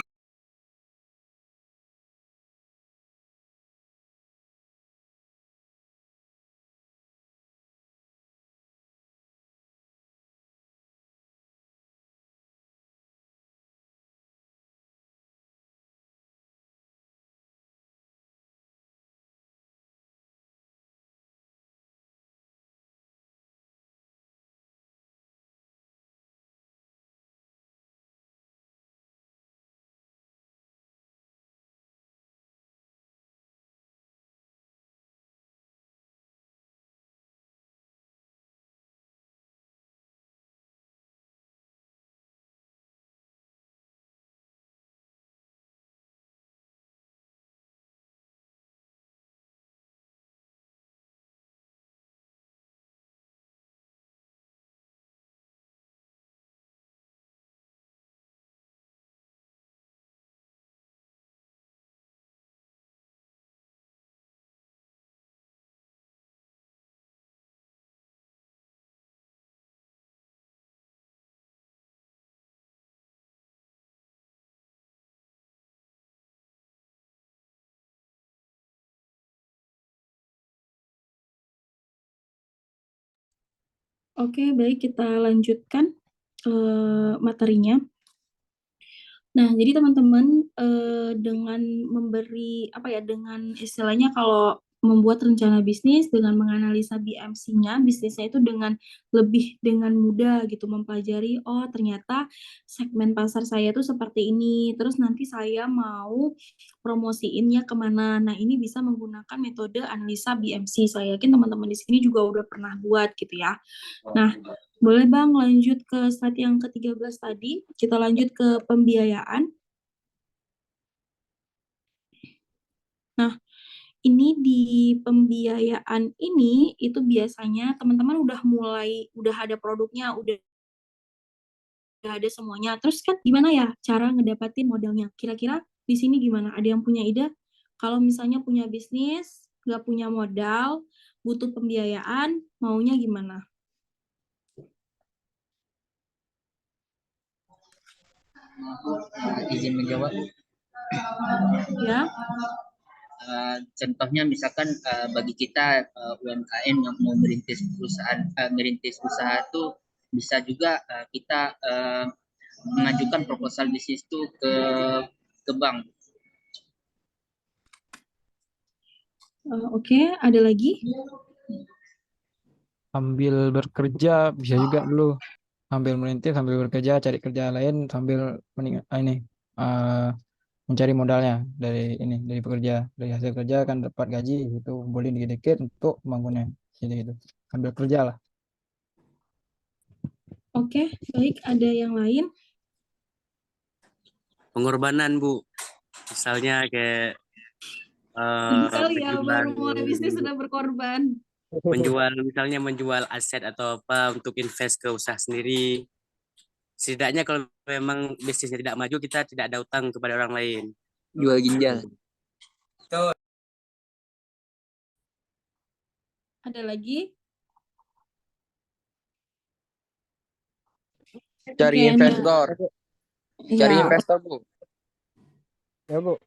Oke, baik kita lanjutkan materinya. Nah, jadi teman-teman dengan memberi dengan istilahnya kalau membuat rencana bisnis dengan menganalisa BMC-nya, bisnisnya itu dengan mudah gitu mempelajari, oh ternyata segmen pasar saya tuh seperti ini, terus nanti saya mau promosiinnya kemana. Nah, ini bisa menggunakan metode analisa BMC. Saya yakin teman-teman di sini juga udah pernah buat gitu ya. Nah, boleh Bang lanjut ke slide yang ke-13 tadi, kita lanjut ke pembiayaan. Nah, ini di pembiayaan ini, itu biasanya teman-teman udah ada produknya, udah ada semuanya, terus kan gimana ya cara ngedapatin modalnya? Kira-kira di sini gimana? Ada yang punya ide? Kalau misalnya punya bisnis, nggak punya modal, butuh pembiayaan, maunya gimana? Izin menjawab. Ya. Contohnya misalkan bagi kita UMKM yang mau merintis usaha itu bisa juga kita mengajukan proposal bisnis itu ke bank. Oke, ada lagi? Sambil bekerja bisa juga dulu, sambil merintis, sambil bekerja, cari kerja lain sambil mencari modalnya dari pekerja, dari hasil kerja kan dapat gaji, itu boleh dikit-dikit untuk bangunnya, jadi itu sambil kerja lah. Oke, baik, ada yang lain? Pengorbanan Bu, misalnya kayak Kali ya, baru mulai bisnis sudah berkorban. menjual aset atau apa untuk invest ke usaha sendiri. Setidaknya kalau memang bisnisnya tidak maju, kita tidak ada utang kepada orang lain. Jual ginjal. Ada lagi? Cari investor. Cari investor Bu. Ya Bu.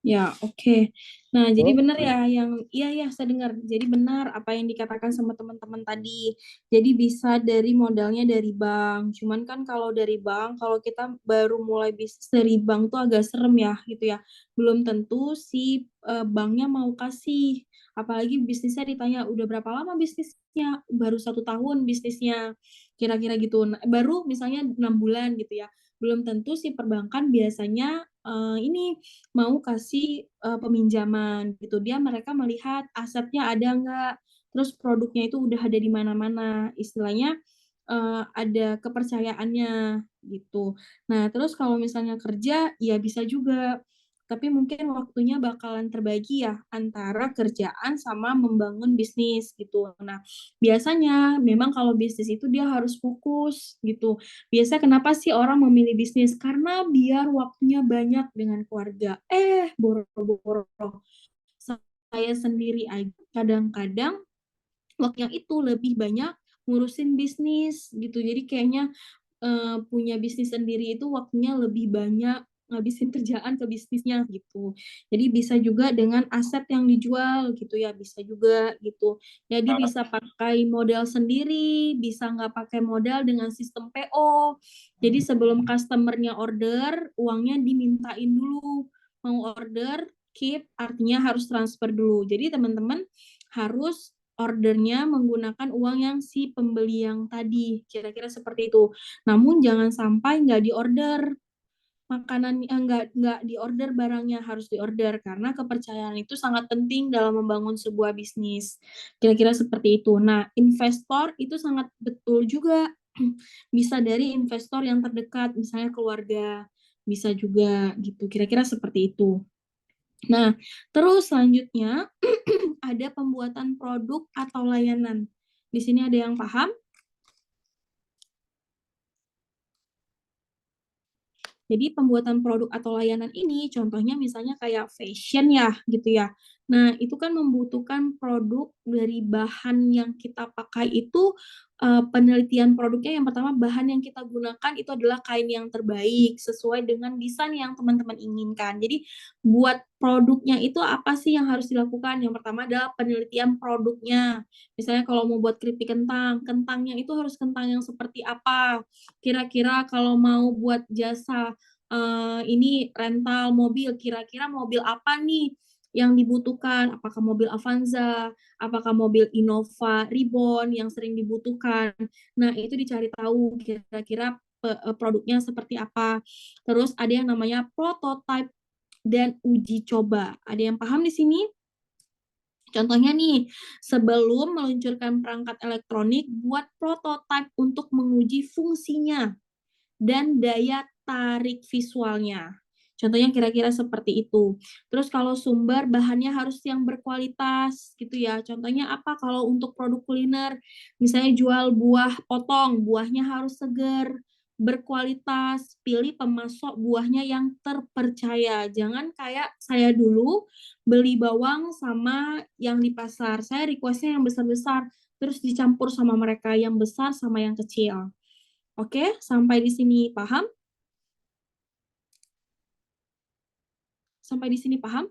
Ya, oke. Nah, jadi benar ya iya saya dengar. Jadi benar apa yang dikatakan sama teman-teman tadi. Jadi bisa dari modalnya dari bank. Cuman kan kalau dari bank, kalau kita baru mulai bisnis dari bank tuh agak serem ya, gitu ya. Belum tentu si banknya mau kasih. Apalagi bisnisnya ditanya, udah berapa lama bisnisnya? Baru 1 tahun bisnisnya. Kira-kira gitu. Nah, baru misalnya 6 bulan gitu ya. Belum tentu si perbankan biasanya ini mau kasih peminjaman gitu. Mereka melihat asetnya ada nggak, terus produknya itu udah ada di mana-mana. Istilahnya ada kepercayaannya gitu. Nah, terus kalau misalnya kerja, ya bisa juga. Tapi mungkin waktunya bakalan terbagi ya antara kerjaan sama membangun bisnis gitu. Nah, biasanya memang kalau bisnis itu dia harus fokus gitu. Biasa kenapa sih orang memilih bisnis? Karena biar waktunya banyak dengan keluarga. Boro-boro. Saya sendiri aja kadang-kadang waktunya itu lebih banyak ngurusin bisnis gitu. Jadi kayaknya punya bisnis sendiri itu waktunya lebih banyak ngabisin kerjaan ke bisnisnya gitu. Jadi bisa juga dengan aset yang dijual gitu ya, bisa juga gitu. Jadi bisa pakai modal sendiri, bisa nggak pakai modal dengan sistem PO. Jadi sebelum customer-nya order, uangnya dimintain dulu. Mau order, keep, artinya harus transfer dulu. Jadi teman-teman harus ordernya menggunakan uang yang si pembeli yang tadi, kira-kira seperti itu. Namun jangan sampai nggak diorder makanan, nggak diorder barangnya, harus diorder karena kepercayaan itu sangat penting dalam membangun sebuah bisnis. Kira-kira seperti itu. Nah, investor itu sangat betul juga. Bisa dari investor yang terdekat, misalnya keluarga, bisa juga gitu. Kira-kira seperti itu. Nah, terus selanjutnya ada pembuatan produk atau layanan. Di sini ada yang paham? Jadi pembuatan produk atau layanan ini contohnya misalnya kayak fashion ya gitu ya. Nah, itu kan membutuhkan produk dari bahan yang kita pakai itu penelitian produknya yang pertama bahan yang kita gunakan itu adalah kain yang terbaik sesuai dengan desain yang teman-teman inginkan. Jadi buat produknya itu apa sih yang harus dilakukan? Yang pertama adalah penelitian produknya. Misalnya kalau mau buat keripik kentang, kentangnya itu harus kentang yang seperti apa? Kira-kira kalau mau buat jasa ini rental mobil, kira-kira mobil apa nih yang dibutuhkan? Apakah mobil Avanza? Apakah mobil Innova Reborn yang sering dibutuhkan? Nah, itu dicari tahu kira-kira produknya seperti apa. Terus ada yang namanya prototype dan uji coba. Ada yang paham di sini? Contohnya nih, sebelum meluncurkan perangkat elektronik, buat prototipe untuk menguji fungsinya dan daya tarik visualnya. Contohnya kira-kira seperti itu. Terus kalau sumber bahannya harus yang berkualitas gitu ya. Contohnya apa kalau untuk produk kuliner? Misalnya jual buah potong, buahnya harus segar, berkualitas, pilih pemasok buahnya yang terpercaya. Jangan kayak saya dulu beli bawang sama yang di pasar. Saya requestnya yang besar-besar, terus dicampur sama mereka yang besar sama yang kecil. Oke, sampai di sini paham? Sampai di sini paham?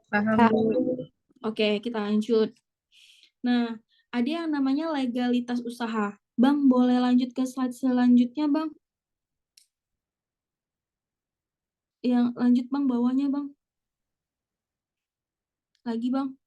Paham, Bu. Oke, kita lanjut. Nah, ada yang namanya legalitas usaha. Bang, boleh lanjut ke slide selanjutnya, Bang? Yang lanjut, Bang, bawahnya, Bang. Lagi, Bang.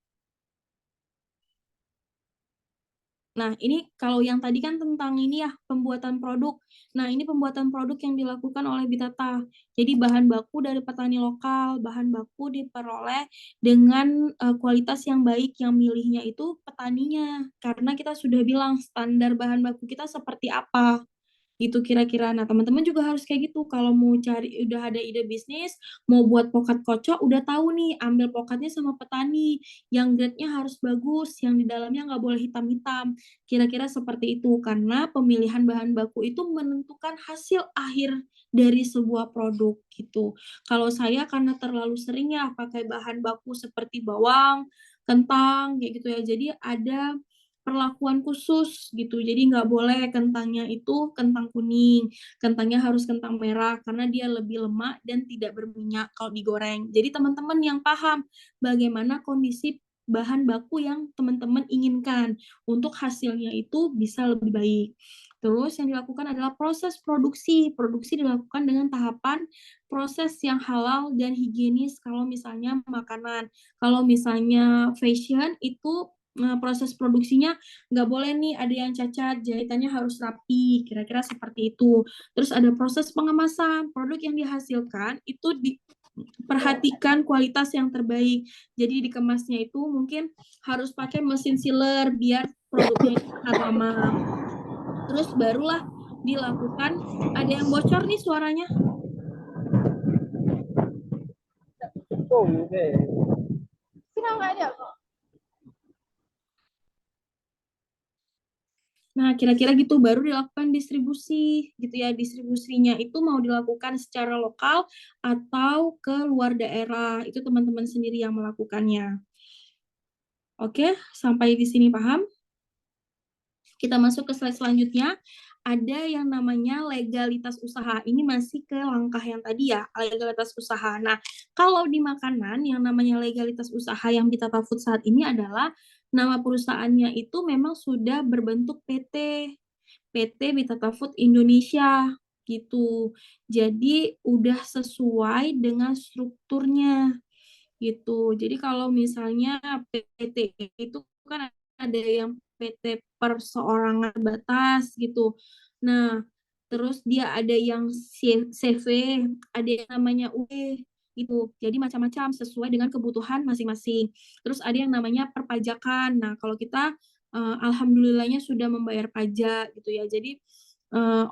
Nah, ini kalau yang tadi kan tentang ini ya, pembuatan produk. Nah, ini pembuatan produk yang dilakukan oleh Bitata. Jadi bahan baku dari petani lokal, bahan baku diperoleh dengan kualitas yang baik, yang milihnya itu petaninya. Karena kita sudah bilang standar bahan baku kita seperti apa. Gitu kira-kira. Nah, teman-teman juga harus kayak gitu. Kalau mau cari, udah ada ide bisnis, mau buat pokat kocok, udah tahu nih, ambil pokatnya sama petani. Yang grade-nya harus bagus, yang di dalamnya nggak boleh hitam-hitam. Kira-kira seperti itu. Karena pemilihan bahan baku itu menentukan hasil akhir dari sebuah produk gitu. Kalau saya karena terlalu sering ya pakai bahan baku seperti bawang, kentang, kayak gitu ya. Jadi ada perlakuan khusus gitu. Jadi nggak boleh kentangnya itu kentang kuning, kentangnya harus kentang merah karena dia lebih lemak dan tidak berminyak kalau digoreng. Jadi teman-teman yang paham bagaimana kondisi bahan baku yang teman-teman inginkan untuk hasilnya itu bisa lebih baik. Terus yang dilakukan adalah proses produksi. Produksi dilakukan dengan tahapan proses yang halal dan higienis kalau misalnya makanan. Kalau misalnya fashion itu proses produksinya nggak boleh nih ada yang cacat, jahitannya harus rapi, kira-kira seperti itu. Terus ada proses pengemasan, produk yang dihasilkan itu diperhatikan kualitas yang terbaik. Jadi dikemasnya itu mungkin harus pakai mesin sealer biar produknya itu tahan lama. Terus barulah dilakukan, ada yang bocor nih suaranya. Nggak ada kok. Nah, kira-kira gitu baru dilakukan distribusi gitu ya. Distribusinya itu mau dilakukan secara lokal atau ke luar daerah. Itu teman-teman sendiri yang melakukannya. Oke, sampai di sini paham? Kita masuk ke slide selanjutnya. Ada yang namanya legalitas usaha. Ini masih ke langkah yang tadi ya, legalitas usaha. Nah, kalau di makanan yang namanya legalitas usaha yang Bitata Food saat ini adalah nama perusahaannya itu memang sudah berbentuk PT Bitata Food Indonesia gitu. Jadi udah sesuai dengan strukturnya gitu. Jadi kalau misalnya PT itu kan ada yang PT perseorangan batas gitu. Nah, terus dia ada yang CV, ada yang namanya UE gitu. Jadi macam-macam sesuai dengan kebutuhan masing-masing. Terus ada yang namanya perpajakan. Nah, kalau kita alhamdulillahnya sudah membayar pajak gitu ya. Jadi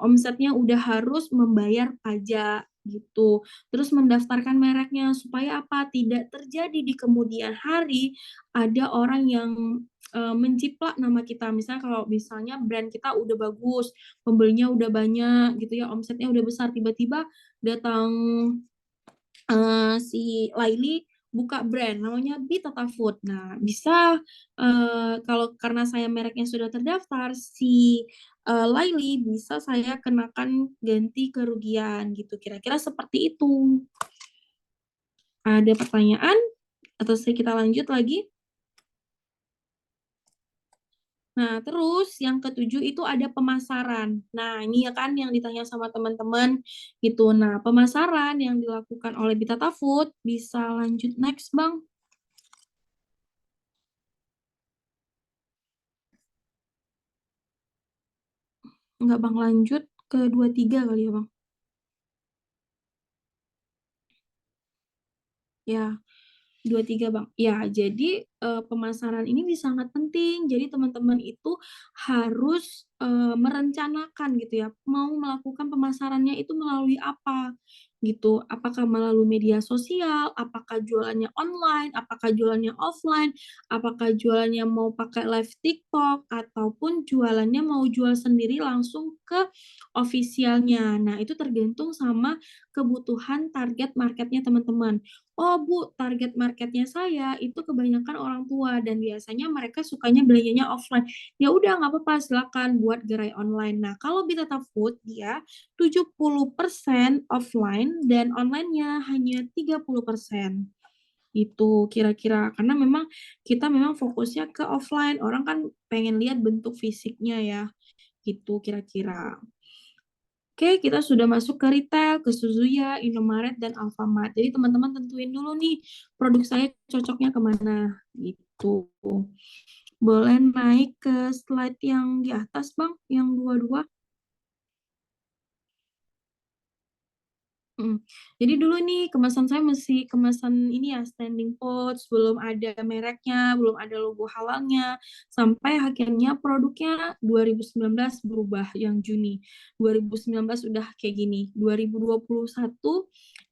omsetnya udah harus membayar pajak gitu. Terus mendaftarkan mereknya supaya apa? Tidak terjadi di kemudian hari ada orang yang menciplak nama kita. Misalnya kalau misalnya brand kita udah bagus, pembelinya udah banyak gitu ya, omsetnya udah besar, tiba-tiba datang si Laili buka brand namanya Bitata Food. Nah, bisa kalau karena saya mereknya sudah terdaftar, si Laili bisa saya kenakan ganti kerugian gitu. Kira-kira seperti itu. Ada pertanyaan? Atau kita lanjut lagi? Nah, terus yang ketujuh itu ada pemasaran. Nah, ini ya kan yang ditanya sama teman-teman gitu. Nah, pemasaran yang dilakukan oleh Bitata Food bisa lanjut next, Bang. Enggak, Bang, lanjut ke 23 kali ya, Bang. Ya, 23 Bang. Ya, jadi pemasaran ini sangat penting. Jadi teman-teman itu harus merencanakan gitu ya, mau melakukan pemasarannya itu melalui apa gitu. Apakah melalui media sosial, apakah jualannya online, apakah jualannya offline, apakah jualannya mau pakai live TikTok, ataupun jualannya mau jual sendiri langsung ke officialnya. Nah, itu tergantung sama kebutuhan target marketnya teman-teman. Oh Bu, target marketnya saya itu kebanyakan orang tua dan biasanya mereka sukanya belanjanya offline. Ya udah nggak apa-apa, silakan buat gerai online. Nah, kalau Bitata Food dia 70% offline dan online-nya hanya 30%. Itu kira-kira karena memang kita memang fokusnya ke offline. Orang kan pengen lihat bentuk fisiknya ya. Gitu kira-kira. Oke, kita sudah masuk ke retail, ke Suzuya, Indomaret, dan Alfamart. Jadi teman-teman tentuin dulu nih produk saya cocoknya kemana gitu. Boleh naik ke slide yang di atas, Bang, yang 22. Jadi dulu nih kemasan saya masih kemasan ini ya standing pots, belum ada mereknya, belum ada logo halalnya, sampai akhirnya produknya 2019 berubah yang Juni. 2019 udah kayak gini. 2021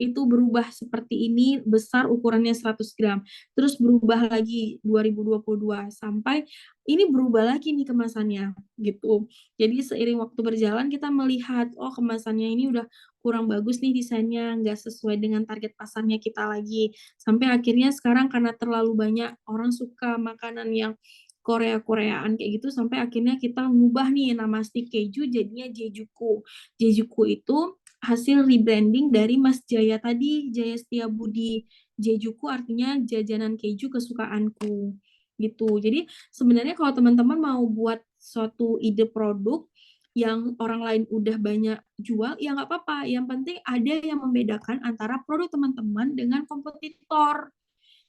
itu berubah seperti ini, besar ukurannya 100 gram. Terus berubah lagi 2022 sampai ini berubah lagi nih kemasannya gitu. Jadi seiring waktu berjalan kita melihat oh kemasannya ini udah kurang bagus nih desainnya, nggak sesuai dengan target pasarnya kita lagi. Sampai akhirnya sekarang karena terlalu banyak orang suka makanan yang Korea-Koreaan kayak gitu, sampai akhirnya kita ngubah nih nama stick keju jadinya Jejuku. Jejuku itu hasil rebranding dari Mas Jaya tadi, Jaya Setiabudi. Jejuku artinya jajanan keju kesukaanku. Gitu. Jadi sebenarnya kalau teman-teman mau buat suatu ide produk, yang orang lain udah banyak jual, ya nggak apa-apa. Yang penting ada yang membedakan antara produk teman-teman dengan kompetitor.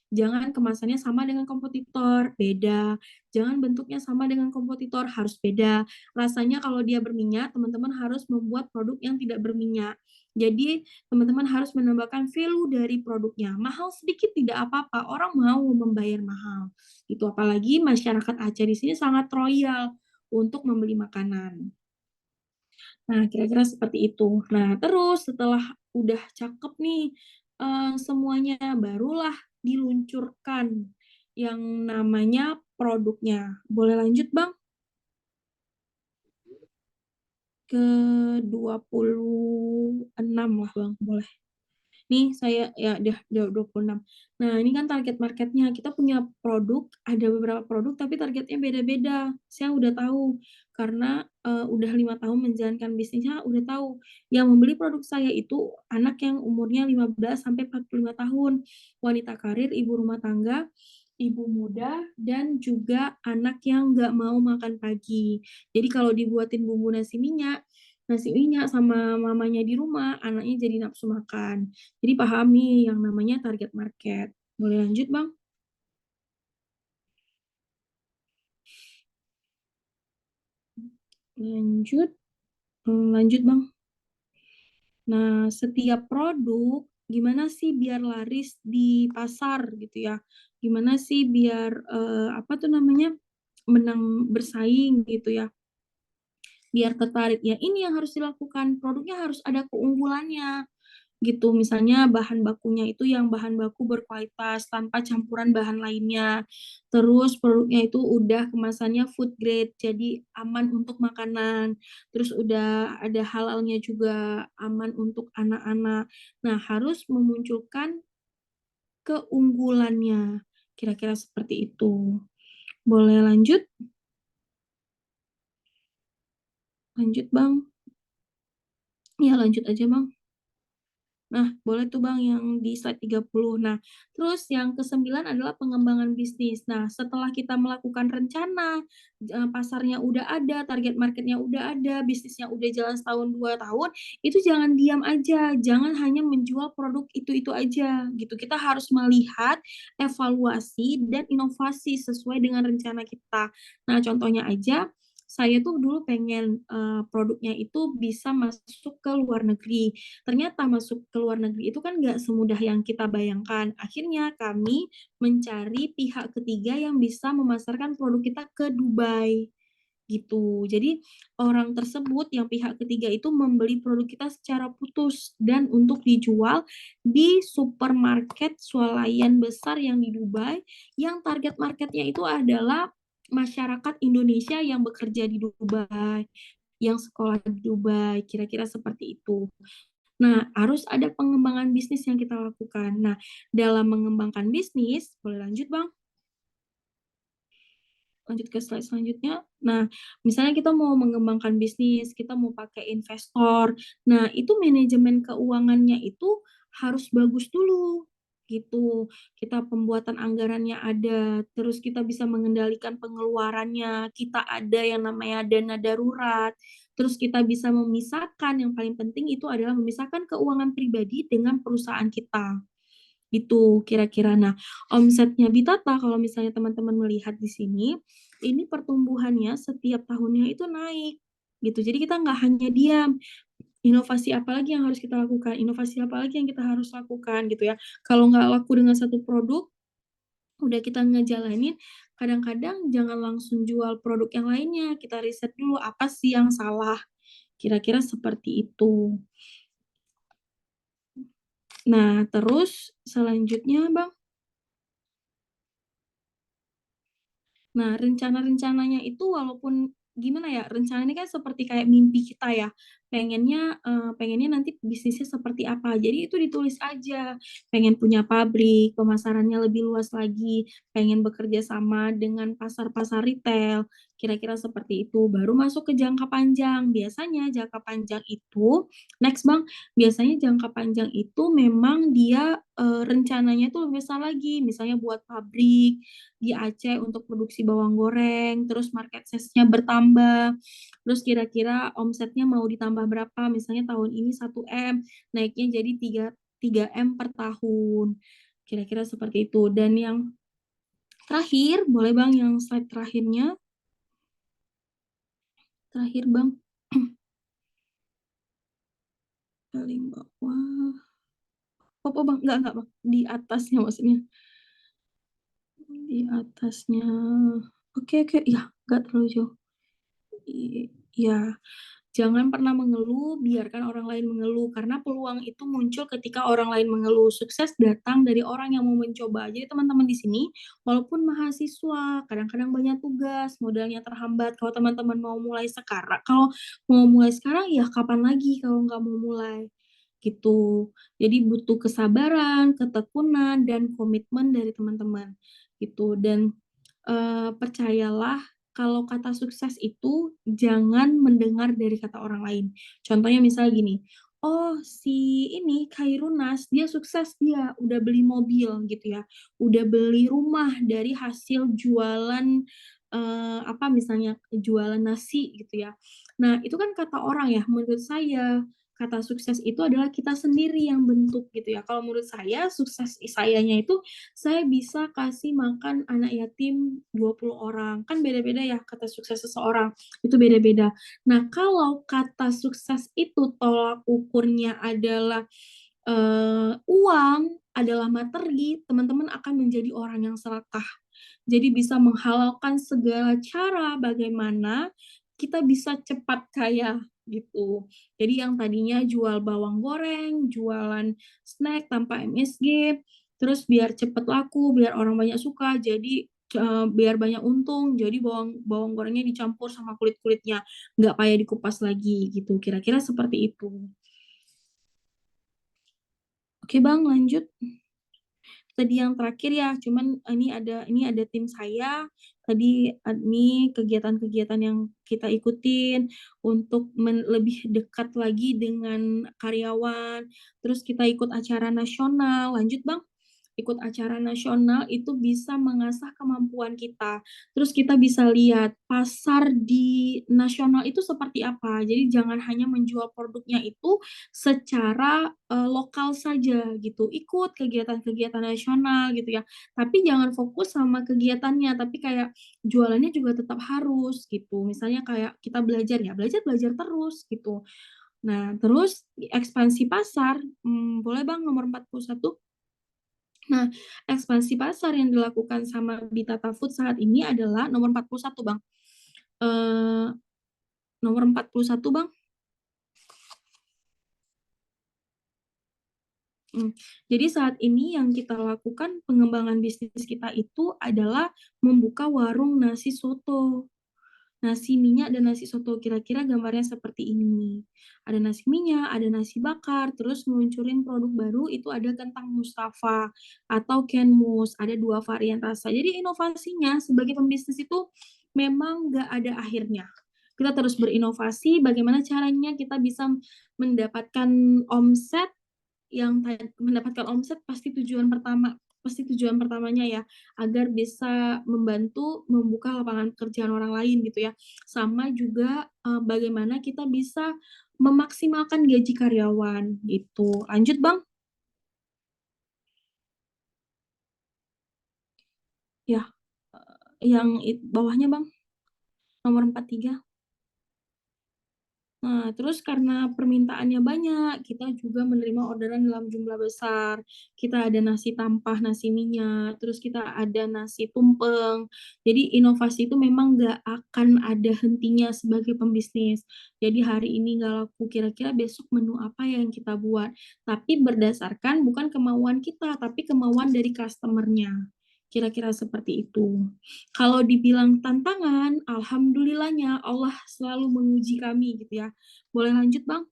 Jangan kemasannya sama dengan kompetitor, beda. Jangan bentuknya sama dengan kompetitor, harus beda. Rasanya kalau dia berminyak, teman-teman harus membuat produk yang tidak berminyak. Jadi, teman-teman harus menambahkan value dari produknya. Mahal sedikit tidak apa-apa, orang mau membayar mahal. Itu apalagi masyarakat Aceh di sini sangat royal untuk membeli makanan. Nah, kira-kira seperti itu. Nah, terus setelah udah cakep nih semuanya, barulah diluncurkan yang namanya produknya. Boleh lanjut, Bang? Ke 26 lah, Bang. Boleh. Nih saya ya udah 26. Nah, ini kan target marketnya. Kita punya produk, ada beberapa produk tapi targetnya beda-beda. Saya udah tahu karena udah 5 tahun menjalankan bisnisnya, udah tahu. Yang membeli produk saya itu anak yang umurnya 15 sampai 45 tahun, wanita karir, ibu rumah tangga, ibu muda, dan juga anak yang nggak mau makan pagi. Jadi kalau dibuatin bumbu nasi minyak sama mamanya di rumah, anaknya jadi nafsu makan. Jadi pahami yang namanya target market. Boleh lanjut, Bang? Lanjut, Bang. Nah, setiap produk gimana sih biar laris di pasar gitu ya? Gimana sih biar menang bersaing gitu ya? Biar tertarik. Ya ini yang harus dilakukan. Produknya harus ada keunggulannya gitu. Misalnya bahan bakunya itu yang bahan baku berkualitas tanpa campuran bahan lainnya. Terus produknya itu udah kemasannya food grade, jadi aman untuk makanan. Terus udah ada halalnya juga, aman untuk anak-anak. Nah, harus memunculkan keunggulannya. Kira-kira seperti itu. Boleh lanjut? Lanjut, Bang. Ya, lanjut aja, Bang. Nah, boleh tuh Bang yang di slide 30. Nah, terus yang ke-9 adalah pengembangan bisnis. Nah, setelah kita melakukan rencana, pasarnya udah ada, target marketnya udah ada, bisnisnya udah jalan setahun 2 tahun, itu jangan diam aja, jangan hanya menjual produk itu-itu aja gitu. Kita harus melihat evaluasi dan inovasi sesuai dengan rencana kita. Nah, contohnya aja saya tuh dulu pengen produknya itu bisa masuk ke luar negeri. Ternyata masuk ke luar negeri itu kan nggak semudah yang kita bayangkan. Akhirnya kami mencari pihak ketiga yang bisa memasarkan produk kita ke Dubai gitu. Jadi orang tersebut yang pihak ketiga itu membeli produk kita secara putus dan untuk dijual di supermarket swalayan besar yang di Dubai, yang target marketnya itu adalah masyarakat Indonesia yang bekerja di Dubai, yang sekolah di Dubai, kira-kira seperti itu. Nah, harus ada pengembangan bisnis yang kita lakukan. Nah, dalam mengembangkan bisnis, boleh lanjut, Bang? Lanjut ke slide selanjutnya. Nah, misalnya kita mau mengembangkan bisnis, kita mau pakai investor. Nah, itu manajemen keuangannya itu harus bagus dulu gitu. Kita pembuatan anggarannya ada, terus kita bisa mengendalikan pengeluarannya, kita ada yang namanya dana darurat, terus kita bisa memisahkan, yang paling penting itu adalah memisahkan keuangan pribadi dengan perusahaan kita. Itu kira-kira. Nah, omsetnya Bitata kalau misalnya teman-teman melihat di sini, ini pertumbuhannya setiap tahunnya itu naik gitu. Jadi kita nggak hanya diam. Inovasi apa lagi yang harus kita lakukan? Inovasi apa lagi yang kita harus lakukan gitu ya. Kalau nggak laku dengan satu produk, udah kita ngejalanin, kadang-kadang jangan langsung jual produk yang lainnya. Kita riset dulu apa sih yang salah. Kira-kira seperti itu. Nah, terus selanjutnya, Bang. Nah, rencana-rencananya itu walaupun gimana ya, rencana ini kan seperti kayak mimpi kita ya. Pengennya nanti bisnisnya seperti apa. Jadi itu ditulis aja. Pengen punya pabrik, pemasarannya lebih luas lagi, pengen bekerja sama dengan pasar-pasar retail, kira-kira seperti itu. Baru masuk ke jangka panjang. Biasanya jangka panjang itu, next Bang, biasanya jangka panjang itu memang dia rencananya itu lebih besar lagi. Misalnya buat pabrik di Aceh untuk produksi bawang goreng, terus market size-nya bertambah, terus kira-kira omsetnya mau ditambah berapa, misalnya tahun ini 1 M, naiknya jadi 3 M per tahun, kira-kira seperti itu. Dan yang terakhir, boleh Bang yang slide terakhirnya, terakhir Bang, paling bawah, oh Bang, enggak Bang, di atasnya maksudnya, di atasnya, oke, ya, enggak terlalu jauh, ya. Jangan pernah mengeluh, biarkan orang lain mengeluh, karena peluang itu muncul ketika orang lain mengeluh. Sukses datang dari orang yang mau mencoba. Jadi teman-teman di sini, walaupun mahasiswa, kadang-kadang banyak tugas, modalnya terhambat. Kalau teman-teman mau mulai sekarang, ya kapan lagi kalau nggak mau mulai? gitu. Jadi butuh kesabaran, ketekunan, dan komitmen dari teman-teman gitu. Dan percayalah kalau kata sukses itu jangan mendengar dari kata orang lain. Contohnya misalnya gini, oh si ini Khairunas dia sukses, dia udah beli mobil gitu ya, udah beli rumah dari hasil jualan apa misalnya jualan nasi gitu ya. Nah itu kan kata orang ya. Menurut saya kata sukses itu adalah kita sendiri yang bentuk gitu ya. Kalau menurut saya sukses sayanya itu saya bisa kasih makan anak yatim 20 orang. Kan beda-beda ya kata sukses seseorang. Itu beda-beda. Nah, kalau kata sukses itu tolak ukurnya adalah uang, adalah materi, teman-teman akan menjadi orang yang serakah. Jadi bisa menghalalkan segala cara bagaimana kita bisa cepat kaya gitu. Jadi yang tadinya jual bawang goreng, jualan snack tanpa MSG, terus biar cepet laku, biar orang banyak suka, jadi biar banyak untung, jadi bawang gorengnya dicampur sama kulit-kulitnya, nggak payah dikupas lagi gitu. Kira-kira seperti itu. Oke Bang, lanjut. Tadi yang terakhir ya, cuman ini ada tim saya. Tadi ini kegiatan-kegiatan yang kita ikutin untuk lebih dekat lagi dengan karyawan. Terus kita ikut acara nasional. Lanjut Bang. Ikut acara nasional itu bisa mengasah kemampuan kita. Terus kita bisa lihat pasar di nasional itu seperti apa. Jadi jangan hanya menjual produknya itu secara lokal saja gitu. Ikut kegiatan-kegiatan nasional gitu ya. Tapi jangan fokus sama kegiatannya, tapi kayak jualannya juga tetap harus gitu. Misalnya kayak kita belajar ya, belajar terus gitu. Nah, terus ekspansi pasar, boleh Bang nomor 41? Nah, ekspansi pasar yang dilakukan sama Bitata Food saat ini adalah nomor 41, Bang. Nomor 41, Bang. Jadi saat ini yang kita lakukan pengembangan bisnis kita itu adalah membuka warung nasi soto. Nasi minyak dan nasi soto, kira-kira gambarnya seperti ini. Ada nasi minyak, ada nasi bakar, terus ngeluncurin produk baru itu ada kentang Mustafa atau Kenmus, ada 2 varian rasa. Jadi inovasinya sebagai pembisnis itu memang nggak ada akhirnya. Kita terus berinovasi, bagaimana caranya kita bisa mendapatkan omset pasti tujuan pertamanya ya, agar bisa membantu membuka lapangan pekerjaan orang lain gitu ya. Sama juga bagaimana kita bisa memaksimalkan gaji karyawan gitu. Lanjut Bang. Ya, yang bawahnya Bang, nomor 43. Nah, terus karena permintaannya banyak, kita juga menerima orderan dalam jumlah besar. Kita ada nasi tampah, nasi minyak, terus kita ada nasi tumpeng. Jadi inovasi itu memang nggak akan ada hentinya sebagai pembisnis. Jadi hari ini nggak laku, kira-kira besok menu apa yang kita buat. Tapi berdasarkan bukan kemauan kita, tapi kemauan dari customer-nya. Kira-kira seperti itu. Kalau dibilang tantangan, alhamdulillahnya Allah selalu menguji kami gitu ya. Boleh lanjut, Bang?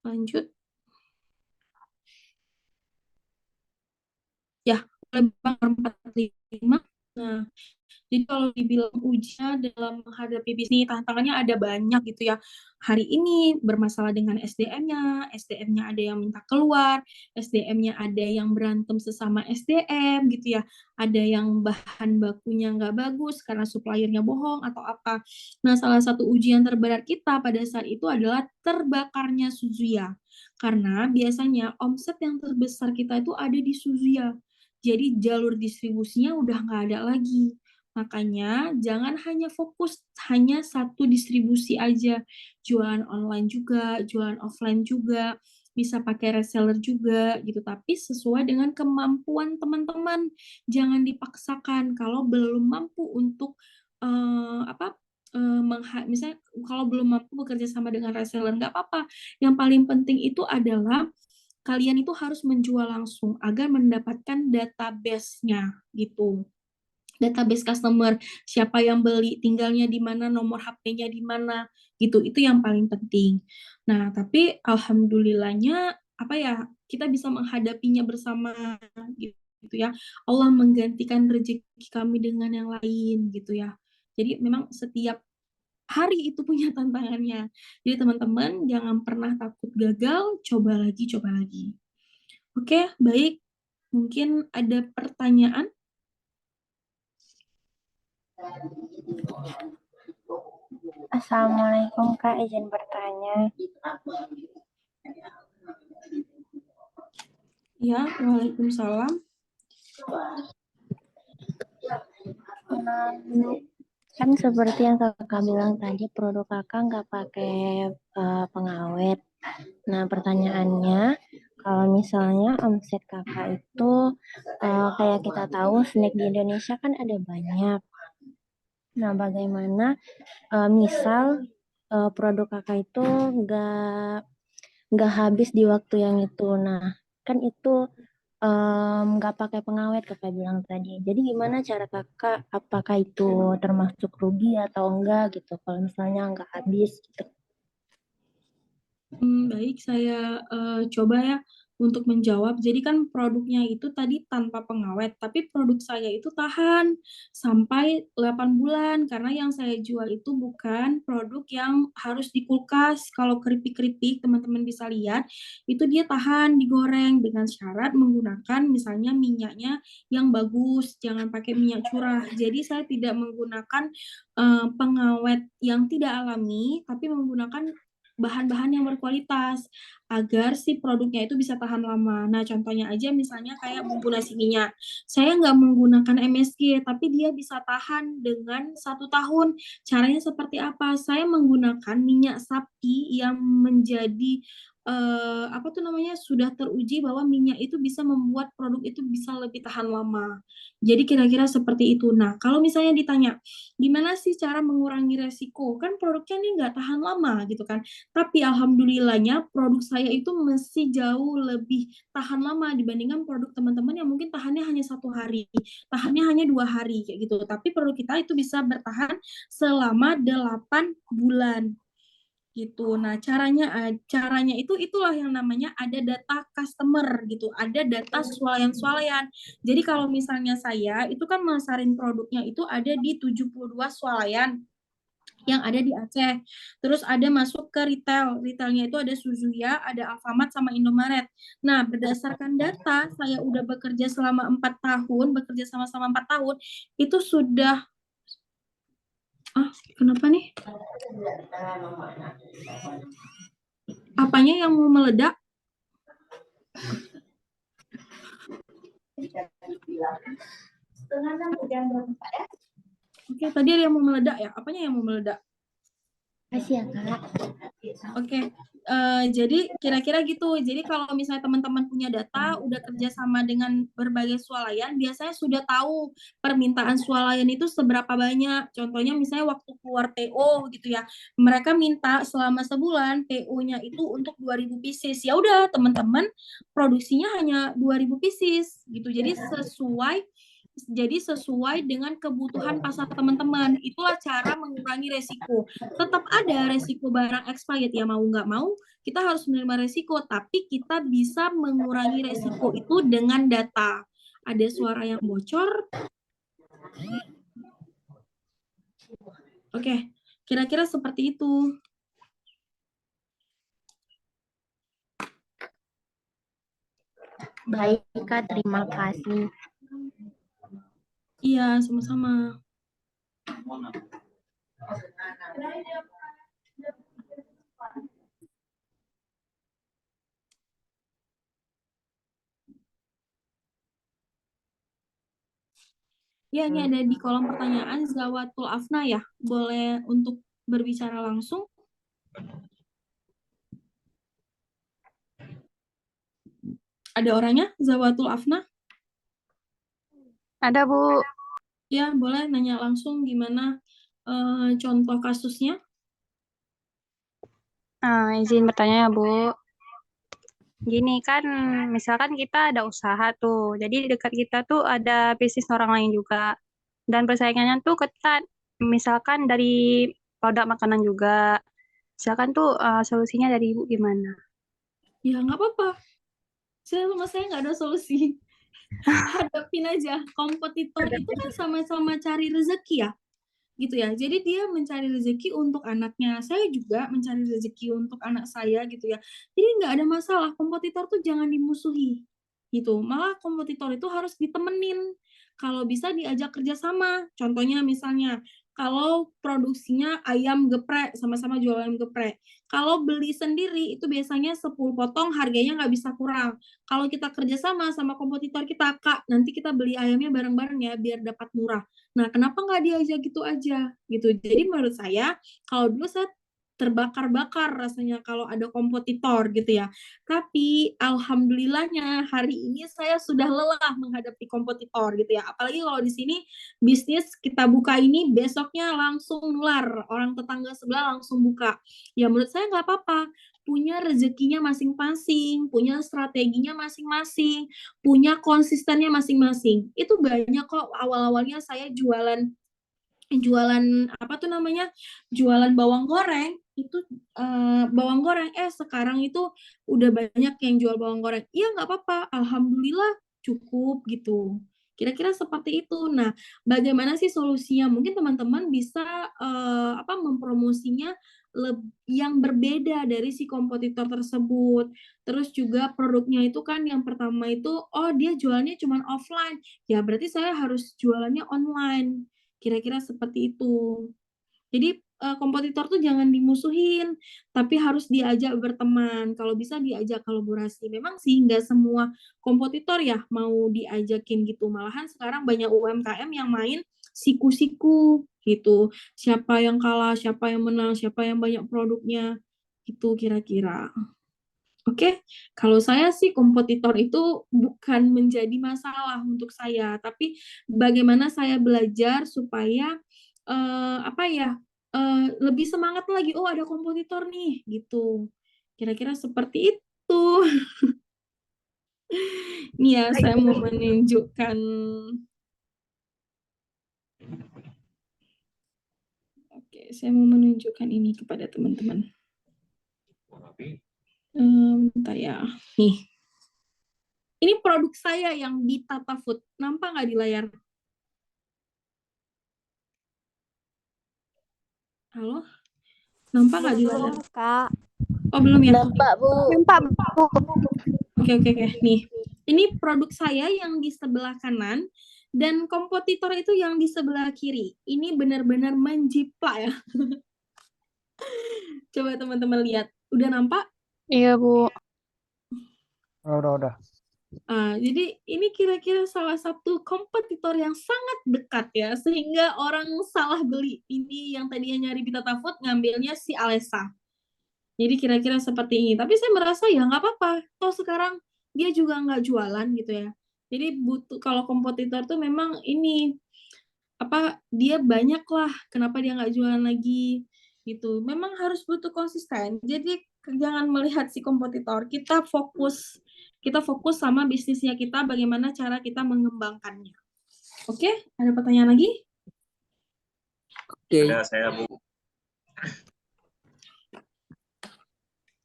Lanjut. Ya, boleh Bang, 45. Nah, jadi kalau dibilang ujian dalam menghadapi bisnis, tantangannya ada banyak gitu ya. Hari ini bermasalah dengan SDM-nya, SDM-nya ada yang minta keluar, SDM-nya ada yang berantem sesama SDM gitu ya. Ada yang bahan bakunya nggak bagus karena suppliernya bohong atau apa. Nah, salah satu ujian terberat kita pada saat itu adalah terbakarnya Suzuya. Karena biasanya omset yang terbesar kita itu ada di Suzuya. Jadi jalur distribusinya udah nggak ada lagi. Makanya jangan hanya fokus hanya satu distribusi aja. Jualan online juga, jualan offline juga, bisa pakai reseller juga gitu. Tapi sesuai dengan kemampuan teman-teman. Jangan dipaksakan kalau belum mampu untuk misalnya kalau belum mampu bekerja sama dengan reseller nggak apa-apa. Yang paling penting itu adalah kalian itu harus menjual langsung agar mendapatkan database-nya gitu. database customer, siapa yang beli, tinggalnya di mana, nomor HP-nya di mana, gitu. Itu yang paling penting. Nah, tapi alhamdulillahnya apa ya, kita bisa menghadapinya bersama gitu ya. Allah menggantikan rezeki kami dengan yang lain gitu ya. Jadi memang setiap hari itu punya tantangannya. Jadi teman-teman jangan pernah takut gagal, coba lagi, coba lagi. Oke, baik. Mungkin ada pertanyaan? Assalamualaikum Kak, izin bertanya. Ya, waalaikumsalam. Kan seperti yang kakak bilang tadi, produk kakak nggak pakai pengawet. Nah, pertanyaannya, kalau misalnya omset kakak itu kayak kita tahu snack di Indonesia kan ada banyak. Nah, bagaimana misal produk kakak itu nggak habis di waktu yang itu. Nah, kan itu nggak pakai pengawet kakak bilang tadi. Jadi gimana cara kakak? Apakah itu termasuk rugi atau enggak gitu? Kalau misalnya nggak habis gitu. Baik, saya coba ya untuk menjawab. Jadi kan produknya itu tadi tanpa pengawet, tapi produk saya itu tahan sampai 8 bulan karena yang saya jual itu bukan produk yang harus di kulkas. Kalau keripik-keripik teman-teman bisa lihat, itu dia tahan digoreng dengan syarat menggunakan misalnya minyaknya yang bagus, jangan pakai minyak curah. Jadi saya tidak menggunakan pengawet yang tidak alami, tapi menggunakan bahan-bahan yang berkualitas agar si produknya itu bisa tahan lama. Nah, contohnya aja misalnya kayak bumbu nasi minyak. Saya nggak menggunakan MSG, tapi dia bisa tahan dengan 1 tahun. Caranya seperti apa? Saya menggunakan minyak sapi yang menjadi apa tuh namanya sudah teruji bahwa minyak itu bisa membuat produk itu bisa lebih tahan lama. Jadi kira-kira seperti itu. Nah, kalau misalnya ditanya, gimana sih cara mengurangi resiko? Kan produknya nih nggak tahan lama gitu kan. Tapi alhamdulillahnya produk saya itu masih jauh lebih tahan lama dibandingkan produk teman-teman yang mungkin tahannya hanya 1 hari, tahannya hanya 2 hari kayak gitu. Tapi produk kita itu bisa bertahan selama 8 bulan gitu. Nah, caranya itu itulah yang namanya ada data customer gitu, ada data swalayan-swalayan. Jadi kalau misalnya saya itu kan masarin produknya itu ada di 72 swalayan yang ada di Aceh. Terus ada masuk ke retail. Retailnya itu ada Suzuya, ada Alfamart sama Indomaret. Nah, berdasarkan data, saya udah bekerja selama 4 tahun, bekerja sama-sama 4 tahun, itu sudah kenapa nih? Apanya yang mau meledak? Oke, tadi ada yang mau meledak ya? Apanya yang mau meledak? Makasih ya, Kak. Oke, jadi kira-kira gitu. Jadi kalau misalnya teman-teman punya data, udah kerjasama dengan berbagai swalayan, biasanya sudah tahu permintaan swalayan itu seberapa banyak. Contohnya misalnya waktu keluar PO gitu ya, mereka minta selama sebulan PO-nya itu untuk 2.000 pieces. Ya udah, teman-teman produksinya hanya 2.000 pieces gitu. Jadi sesuai dengan kebutuhan pasar teman-teman. Itulah cara mengurangi resiko. Tetap ada resiko barang expired ya, mau nggak mau kita harus menerima resiko, tapi kita bisa mengurangi resiko itu dengan data. Ada suara yang bocor. Oke, kira-kira seperti itu. Baik, Kak, terima kasih. Iya, sama-sama. Ya, ini ada di kolom pertanyaan Zawatul Afna ya. Boleh untuk berbicara langsung. Ada orangnya, Zawatul Afna? Ada, Bu. Ya, boleh nanya langsung gimana contoh kasusnya. Izin bertanya ya, Bu. Gini kan, misalkan kita ada usaha tuh, jadi di dekat kita tuh ada bisnis orang lain juga. dan persaingannya tuh ketat. Misalkan dari produk makanan juga. Misalkan tuh solusinya dari Ibu gimana? Ya nggak apa-apa. Saya nggak ada solusi. Hadapin aja. Kompetitor itu kan sama-sama cari rezeki ya. Gitu ya. Jadi dia mencari rezeki untuk anaknya. Saya juga mencari rezeki untuk anak saya gitu ya. Jadi nggak ada masalah. Kompetitor tuh jangan dimusuhi. Gitu. Malah kompetitor itu harus ditemenin. Kalau bisa diajak kerjasama. Contohnya misalnya, kalau produksinya ayam geprek, sama-sama jualan geprek. Kalau beli sendiri, itu biasanya 10 potong, harganya nggak bisa kurang. Kalau kita kerjasama sama kompetitor kita, Kak, nanti kita beli ayamnya bareng-bareng ya, biar dapat murah. Nah, kenapa nggak diajak gitu aja? Gitu. Jadi menurut saya, kalau dulu saya terbakar-bakar rasanya kalau ada kompetitor gitu ya. Tapi alhamdulillahnya hari ini saya sudah lelah menghadapi kompetitor gitu ya. Apalagi kalau di sini bisnis kita buka ini besoknya langsung nular, orang tetangga sebelah langsung buka. Ya menurut saya nggak apa-apa, punya rezekinya masing-masing, punya strateginya masing-masing, punya konsistennya masing-masing. Itu banyak kok awal-awalnya saya jualan apa tuh namanya, jualan bawang goreng itu bawang goreng sekarang itu udah banyak yang jual bawang goreng. Iya nggak apa-apa, alhamdulillah cukup gitu. Kira-kira seperti itu. Nah, bagaimana sih solusinya? Mungkin teman-teman bisa mempromosinya yang berbeda dari si kompetitor tersebut. Terus juga produknya itu kan yang pertama itu, oh dia jualnya cuma offline, ya berarti saya harus jualannya online. Kira-kira seperti itu. Jadi kompetitor tuh jangan dimusuhin, tapi harus diajak berteman. Kalau bisa diajak kolaborasi. Memang sih nggak semua kompetitor ya mau diajakin gitu. Malahan sekarang banyak UMKM yang main siku-siku gitu. Siapa yang kalah, siapa yang menang, siapa yang banyak produknya. Itu kira-kira. Oke, kalau saya sih kompetitor itu bukan menjadi masalah untuk saya, tapi bagaimana saya belajar supaya lebih semangat lagi. Oh, ada kompetitor nih, gitu. Kira-kira seperti itu. Nih ya, saya mau menunjukkan. Oke, saya mau menunjukkan ini kepada teman-teman. Bentar ya. Nih. Ini produk saya yang di Tata Food. Nampak nggak di layar? Halo? Nampak nggak di layar? Belum, Kak. Oh, belum ya? Nampak, Bu. Nampak, Bu. Oke. Nih. Ini produk saya yang di sebelah kanan dan kompetitor itu yang di sebelah kiri. Ini benar-benar menjiplak ya. Coba teman-teman lihat. Udah nampak? Iya, Bu. Udah. Jadi ini kira-kira salah satu kompetitor yang sangat dekat ya, sehingga orang salah beli. Ini yang tadinya nyari Bitata Food, ngambilnya si Alessa. Jadi kira-kira seperti ini. Tapi saya merasa ya nggak apa-apa. Toh sekarang dia juga nggak jualan gitu ya. Jadi butuh, kalau kompetitor tuh memang ini dia banyak lah. Kenapa dia nggak jualan lagi gitu. Memang harus butuh konsisten. Jadi jangan melihat si kompetitor. Kita fokus sama bisnisnya kita. Bagaimana cara kita mengembangkannya. Oke, ada pertanyaan lagi? Oke. Ada saya, Bu.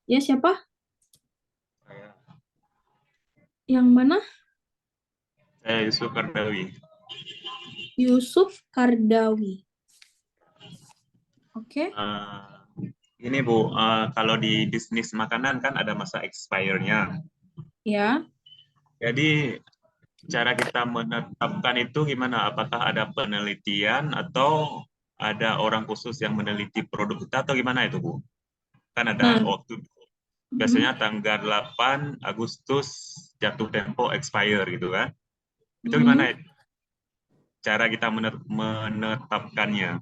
Ya, siapa? Yang mana? Saya Yusuf Kardawi. Yusuf Kardawi. Oke. Ini Bu, kalau di bisnis makanan kan ada masa expire-nya. Ya. Jadi cara kita menetapkan itu gimana? Apakah ada penelitian atau ada orang khusus yang meneliti produk kita atau gimana itu, Bu? Kan ada waktu biasanya tanggal 8 Agustus jatuh tempo expire gitu kan. Itu gimana cara kita menetapkannya?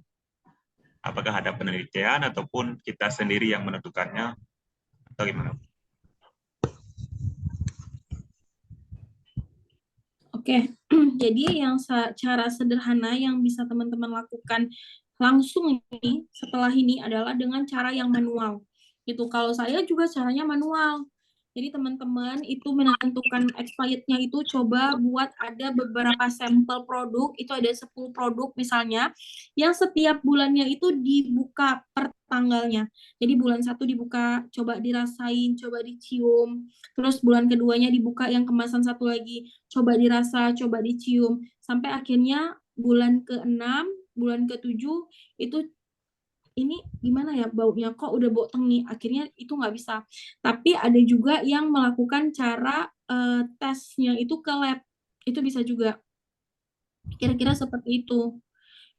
Apakah ada penelitian ataupun kita sendiri yang menentukannya atau gimana? Oke, jadi yang cara sederhana yang bisa teman-teman lakukan langsung ini setelah ini adalah dengan cara yang manual. Gitu. Kalau saya juga caranya manual. Jadi teman-teman itu menentukan expirednya itu coba buat ada beberapa sampel produk, itu ada 10 produk misalnya, yang setiap bulannya itu dibuka per tanggalnya. Jadi bulan 1 dibuka, coba dirasain, coba dicium, terus bulan keduanya dibuka yang kemasan satu lagi, coba dirasa, coba dicium, sampai akhirnya bulan ke-6, bulan ke-7 itu ini gimana ya baunya kok udah bau tengi, akhirnya itu nggak bisa. Tapi ada juga yang melakukan cara tesnya itu ke lab, itu bisa juga. Kira-kira seperti itu.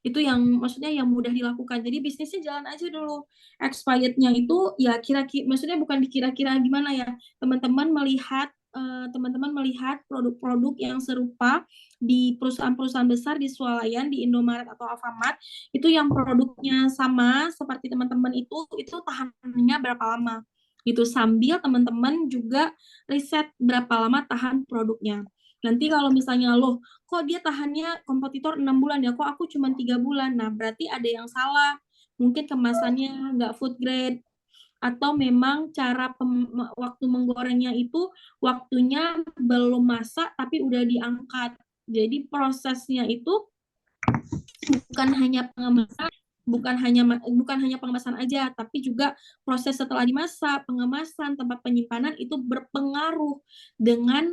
Itu yang maksudnya yang mudah dilakukan. Jadi bisnisnya jalan aja dulu. Expirednya itu ya kira-kira, maksudnya bukan dikira-kira gimana ya. Teman-teman melihat produk-produk yang serupa di perusahaan-perusahaan besar di swalayan, di Indomaret atau Alfamart, itu yang produknya sama seperti teman-teman itu tahannya berapa lama. Gitu, sambil teman-teman juga riset berapa lama tahan produknya. Nanti kalau misalnya loh, kok dia tahannya kompetitor 6 bulan ya, kok aku cuma 3 bulan. Nah, berarti ada yang salah. Mungkin kemasannya nggak food grade, atau memang cara waktu menggorengnya itu waktunya belum masak tapi udah diangkat. Jadi prosesnya itu bukan hanya pengemasan aja, tapi juga proses setelah dimasak, pengemasan, tempat penyimpanan itu berpengaruh dengan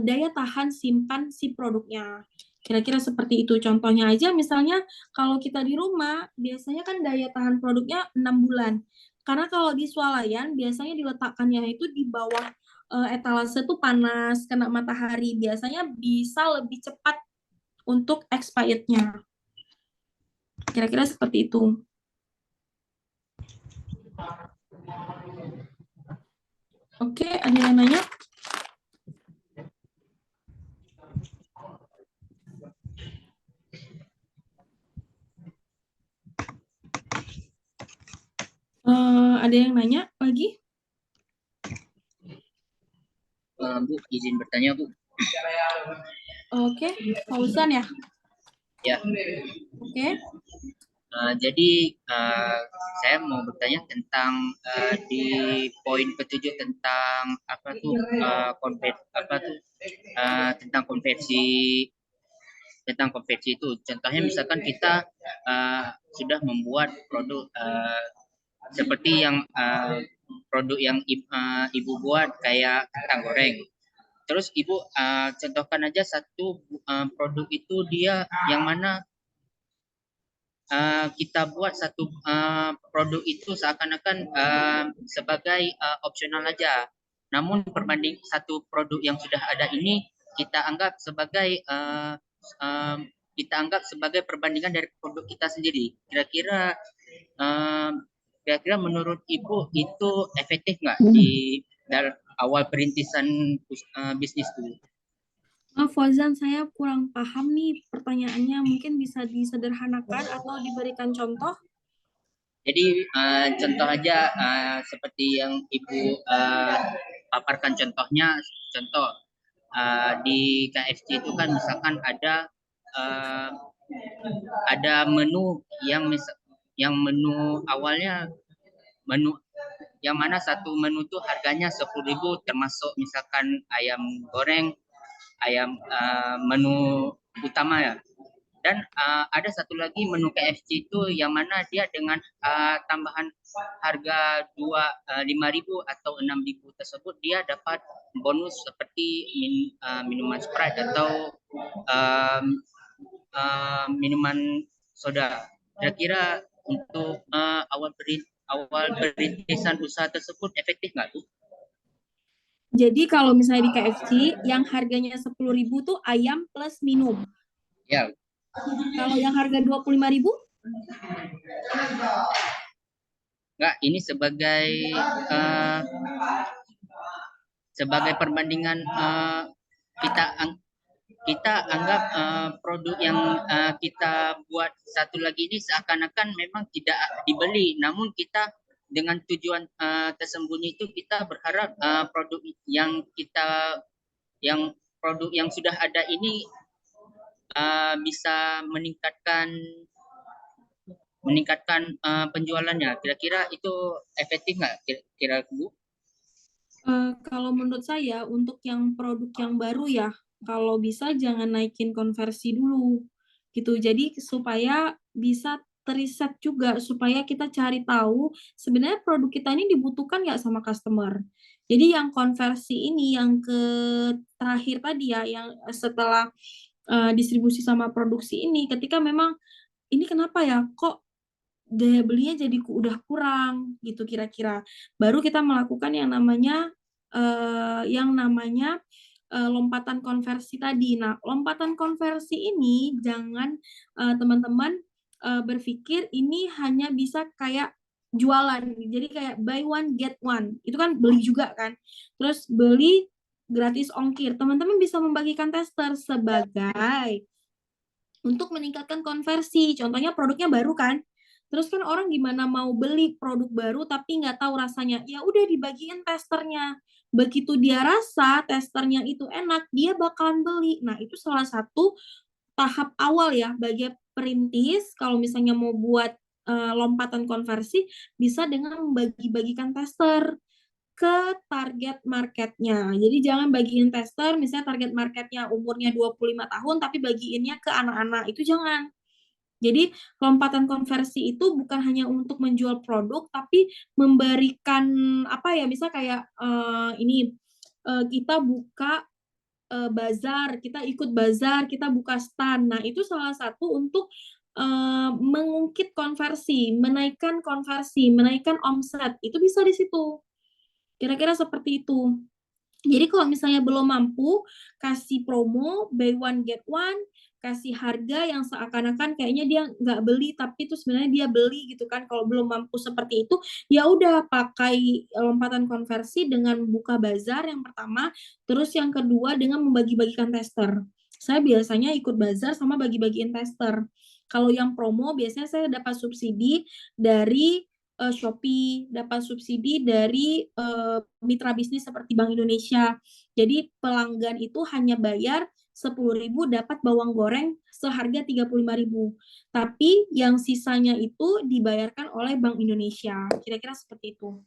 daya tahan simpan si produknya. Kira-kira seperti itu. Contohnya aja misalnya kalau kita di rumah, biasanya kan daya tahan produknya 6 bulan. Karena kalau di swalayan biasanya diletakkannya itu di bawah etalase itu panas, kena matahari. Biasanya bisa lebih cepat untuk expirednya. Kira-kira seperti itu. Oke, ada yang nanya? Ada yang nanya lagi? Bu, izin bertanya, Bu. Oke, Fauzan ya? Ya. Oke. Jadi saya mau bertanya tentang di poin ke-7 tentang apa tuh tentang konversi itu. Contohnya misalkan kita sudah membuat produk seperti yang produk yang ibu buat kayak kentang goreng. Terus ibu contohkan aja satu produk itu dia yang mana kita buat satu produk itu seakan-akan sebagai opsional aja. Namun perbanding satu produk yang sudah ada ini kita anggap sebagai perbandingan dari produk kita sendiri. Kira-kira menurut Ibu itu efektif nggak di awal perintisan bisnis itu? Fauzan, saya kurang paham nih pertanyaannya. Mungkin bisa disederhanakan atau diberikan contoh? Jadi contoh aja seperti yang Ibu paparkan contohnya, contoh di KFC itu kan misalkan ada menu yang menu awalnya yang mana satu menu tuh harganya 10.000 termasuk misalkan ayam goreng, ayam menu utama ya. Dan ada satu lagi menu KFC itu yang mana dia dengan tambahan harga 5.000 atau 6.000 tersebut dia dapat bonus seperti minuman Sprite atau minuman soda. Kira-kira untuk awal perintisan usaha tersebut efektif nggak tuh? Jadi kalau misalnya di KFC yang harganya 10.000 tuh ayam plus minum. Ya. Kalau yang harga 25.000? Enggak, ini sebagai perbandingan kita anggap produk yang kita buat satu lagi ini seakan-akan memang tidak dibeli, namun kita dengan tujuan tersembunyi itu kita berharap produk yang sudah ada ini bisa meningkatkan penjualannya. Kira-kira itu efektif nggak? Kira Bu? Kalau menurut saya untuk yang produk yang baru ya, kalau bisa jangan naikin konversi dulu gitu. Jadi supaya bisa teriset juga, supaya kita cari tahu sebenarnya produk kita ini dibutuhkan nggak sama customer. Jadi yang konversi ini yang terakhir tadi ya, yang setelah distribusi sama produksi ini, ketika memang ini kenapa ya kok daya belinya jadi udah kurang gitu kira-kira. Baru kita melakukan yang namanya lompatan konversi tadi. Nah, lompatan konversi ini jangan teman-teman berpikir ini hanya bisa kayak jualan. Jadi kayak buy one get one. Itu kan beli juga kan. Terus beli gratis ongkir. Teman-teman bisa membagikan tester sebagai untuk meningkatkan konversi. Contohnya produknya baru kan. Terus kan orang gimana mau beli produk baru tapi nggak tahu rasanya. Ya udah dibagiin testernya. Begitu dia rasa testernya itu enak, dia bakalan beli. Nah, itu salah satu tahap awal ya bagi perintis kalau misalnya mau buat lompatan konversi bisa dengan membagi-bagikan tester ke target marketnya. Jadi jangan bagiin tester, misalnya target marketnya umurnya 25 tahun, tapi bagiinnya ke anak-anak. Itu jangan. Jadi lompatan konversi itu bukan hanya untuk menjual produk, tapi memberikan apa ya, misalnya kayak kita buka bazar, kita ikut bazar, kita buka stand. Nah, itu salah satu untuk mengungkit konversi, menaikkan konversi, menaikkan omset. Itu bisa di situ. Kira-kira seperti itu. Jadi kalau misalnya belum mampu, kasih promo, buy one get one, kasih harga yang seakan-akan kayaknya dia nggak beli, tapi itu sebenarnya dia beli gitu kan. Kalau belum mampu seperti itu, ya udah pakai lompatan konversi dengan buka bazar yang pertama, terus yang kedua dengan membagi-bagikan tester. Saya biasanya ikut bazar sama bagi-bagiin tester. Kalau yang promo biasanya saya dapat subsidi dari Shopee, dapat subsidi dari mitra bisnis seperti Bank Indonesia. Jadi pelanggan itu hanya bayar 10.000 dapat bawang goreng seharga 35.000. Tapi yang sisanya itu dibayarkan oleh Bank Indonesia. Kira-kira seperti itu.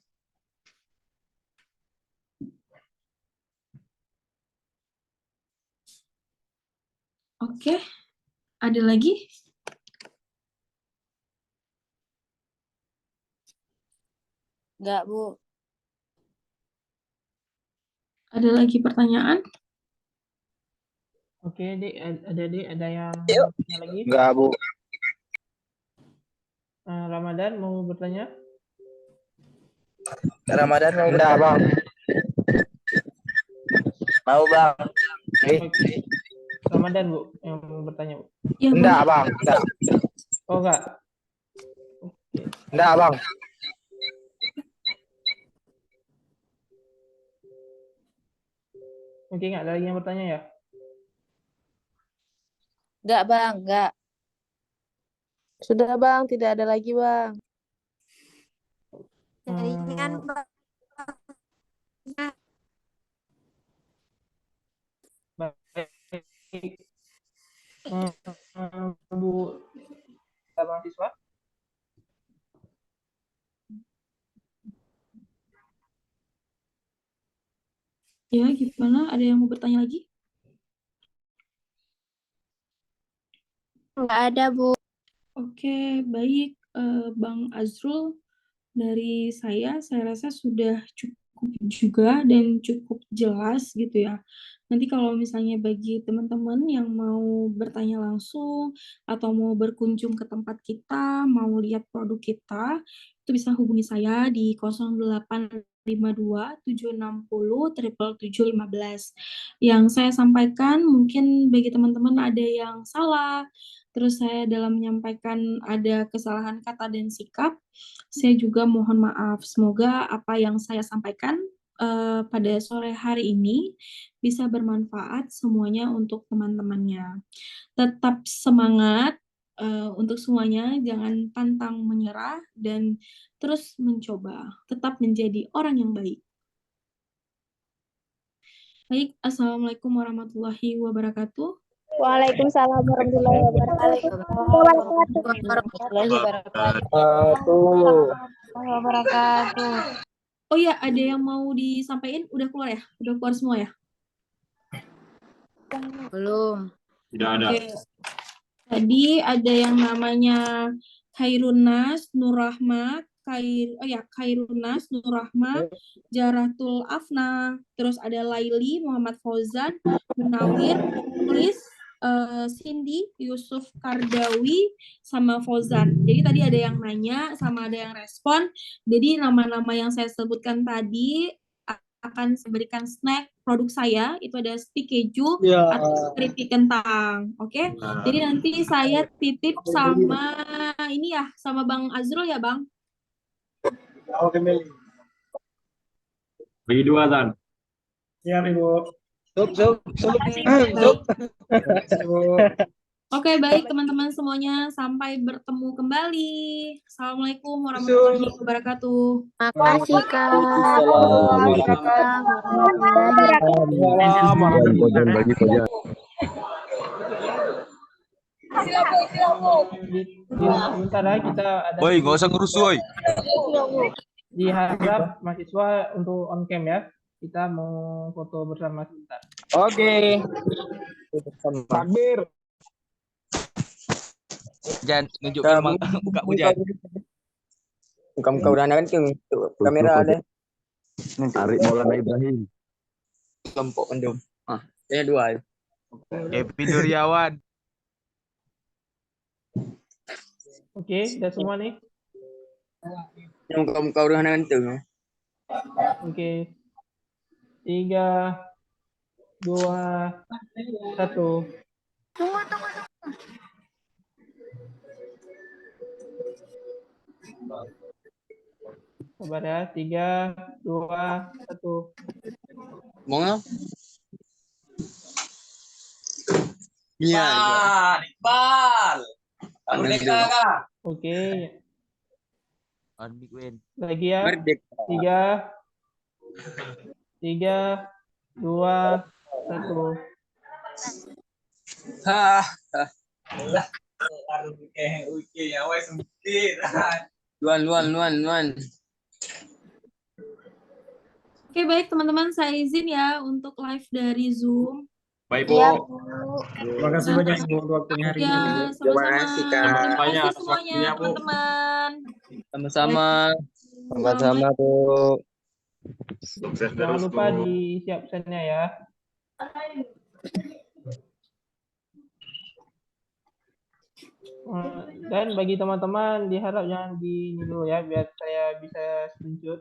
Oke, ada lagi? Enggak, Bu. Ada lagi pertanyaan? Oke, Dek, ada yang bertanya lagi? Enggak, Bu. Ramadan mau bertanya? Ramadan mau bertanya. Bang. Mau, Bang. Oke. Ramadan, Bu, yang mau bertanya, Bu. Ya, enggak, Bang. Enggak. Oh, enggak. Enggak, Bang. Oke, enggak ada lagi yang bertanya ya? Enggak, Bang, enggak. Sudah, Bang, tidak ada lagi, Bang. Jaringan, Bang. Baik. Bu mahasiswa? Ya, gimana? Ada yang mau bertanya lagi? Enggak ada, Bu. Oke, baik. Bang Azrul, dari saya rasa sudah cukup juga dan cukup jelas gitu ya. Nanti kalau misalnya bagi teman-teman yang mau bertanya langsung atau mau berkunjung ke tempat kita, mau lihat produk kita, itu bisa hubungi saya di 0852 760 77715. Yang saya sampaikan mungkin bagi teman-teman ada yang salah, terus saya dalam menyampaikan ada kesalahan kata dan sikap, saya juga mohon maaf. Semoga apa yang saya sampaikan pada sore hari ini bisa bermanfaat semuanya untuk teman-temannya. Tetap semangat untuk semuanya, jangan pantang menyerah dan terus mencoba, tetap menjadi orang yang baik. Baik, Assalamualaikum warahmatullahi wabarakatuh. Waalaikumsalam warahmatullahi wabarakatuh. Warahmatullahi wabarakatuh. Oh ya, ada yang mau disampaikan? Udah keluar ya? Udah keluar semua ya? Belum. Tidak ada. Oke. Tadi ada yang namanya Khairunas Nurrahma, Khairunas Nurrahma, Jaratul Afna, terus ada Laili, Muhammad Fauzan, Munawir, Tulis, Cindy, Yusuf Kardawi, sama Fauzan. Jadi tadi ada yang nanya sama ada yang respon. Jadi nama-nama yang saya sebutkan tadi akan saya berikan snack produk saya, itu ada stik keju atau keripik kentang. Oke. Jadi nanti saya titip sama ini ya, sama Bang Azrul ya, Bang. Oke, Meli. Bagi 2, Tan. Siap, Ibu. Sup. Oke, baik teman-teman semuanya, sampai bertemu kembali. Assalamualaikum warahmatullahi wabarakatuh. Makasih, Kak. Sebentar ya, kita ada. Woi, nggak usah ngerusuh, woi. Diharap mahasiswa untuk on cam ya. Kita mau foto bersama sebentar. Oke. Takbir. Jangan nunjukin muka hujan. Muka udah kan tuh kamera ada. Tarik Maulana Ibrahim. Kelompok pendum. Ini 2. Epi Nuryawan. Oke, udah semua nih. Yang muka udah kan tuh. Oke. 3, 2, 1. Sabar ya, 3, 2, 1. Mau? Iya. Iqbal. Oke. Big win. Lagi ya. 3, 2, 1. Luan. Oke, baik teman-teman, saya izin ya untuk live dari Zoom. Baik, Bu. Terima kasih banyak untuk waktunya hari ini. Ya, sama-sama. Terima kasih semuanya, teman-teman. Sama-sama. Sama-sama, Bu. Jangan lupa disiap pesannya ya. Dan bagi teman-teman diharap jangan di ini dulu ya, biar saya bisa screenshot.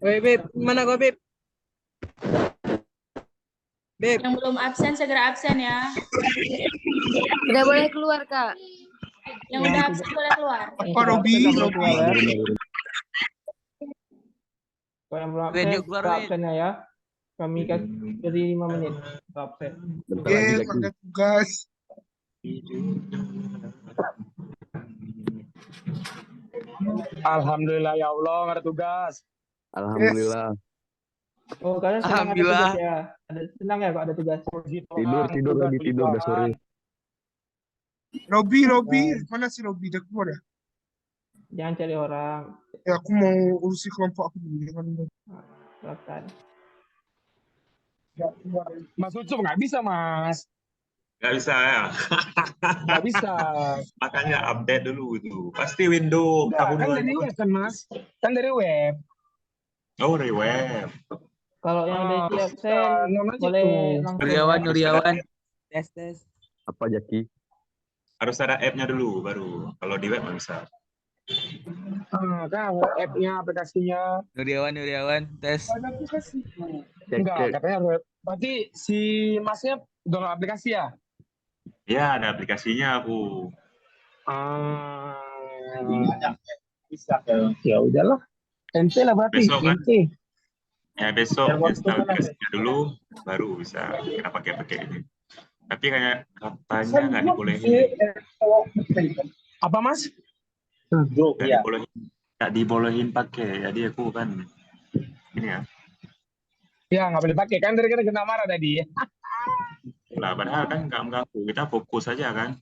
Woi, Beb, mana gua, Beb? Beb. Yang belum absen segera absen ya. Udah boleh keluar, Kak. Yang udah absen boleh keluar. Pak Robi. Kalau yang belum absen, absennya ya. Kami beri 5 menit untuk absen. Oke, ada tugas. Alhamdulillah ya Allah, nggak ada tugas. Alhamdulillah. Oh, kalian senang ada tugas ya? Senang ya kok ada tugas? Tidur udah sore. Robi, mana si Robi? Udah keluar ya? Jangan cari orang. Ya, aku mau urusi kelompok aku dulu. Silakan. Mas Ucup nggak bisa, Mas. Nggak bisa ya. Nggak bisa. Makanya update dulu itu. Pasti window tahun Kan dari web kan, Mas? Kan dari web. Oh, dari web. Kalau yang udah siap absen boleh langsung. Nuryawan. Tes. Apa Jaki? Harus ada app-nya dulu baru. Kalau di web nggak bisa. Kan app-nya, aplikasinya. Nuryawan, tes. Ada aplikasi. Enggak, katanya web. Berarti si Masnya download aplikasi ya? Ya, ada aplikasinya aku. Bisa. Ya udahlah. Ente lah berarti. Besok kan? Ente. Ya besok install aplikasinya dulu, baru bisa kita pakai ini. Tapi katanya nggak dibolehin. Apa, Mas? Nggak dibolehin tak dibolehin pakai. Jadi aku kan ini ya. Ya nggak boleh pakai kan dari kena marah tadi. Lah, padahal kan nggak mengganggu. Kita fokus aja kan.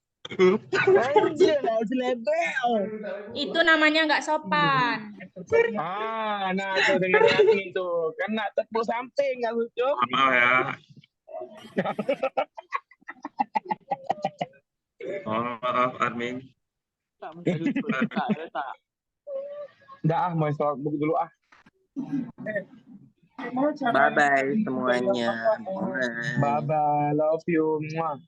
Anjir, selebel. Itu namanya nggak sopan. Nah tuh dengar Armin tuh, kena tepuk samping nggak lucu. Maaf ya. Oh, maaf Armin. Udah mau sholat buku dulu ah. Bye bye semuanya. Bye bye, love you. Mwah.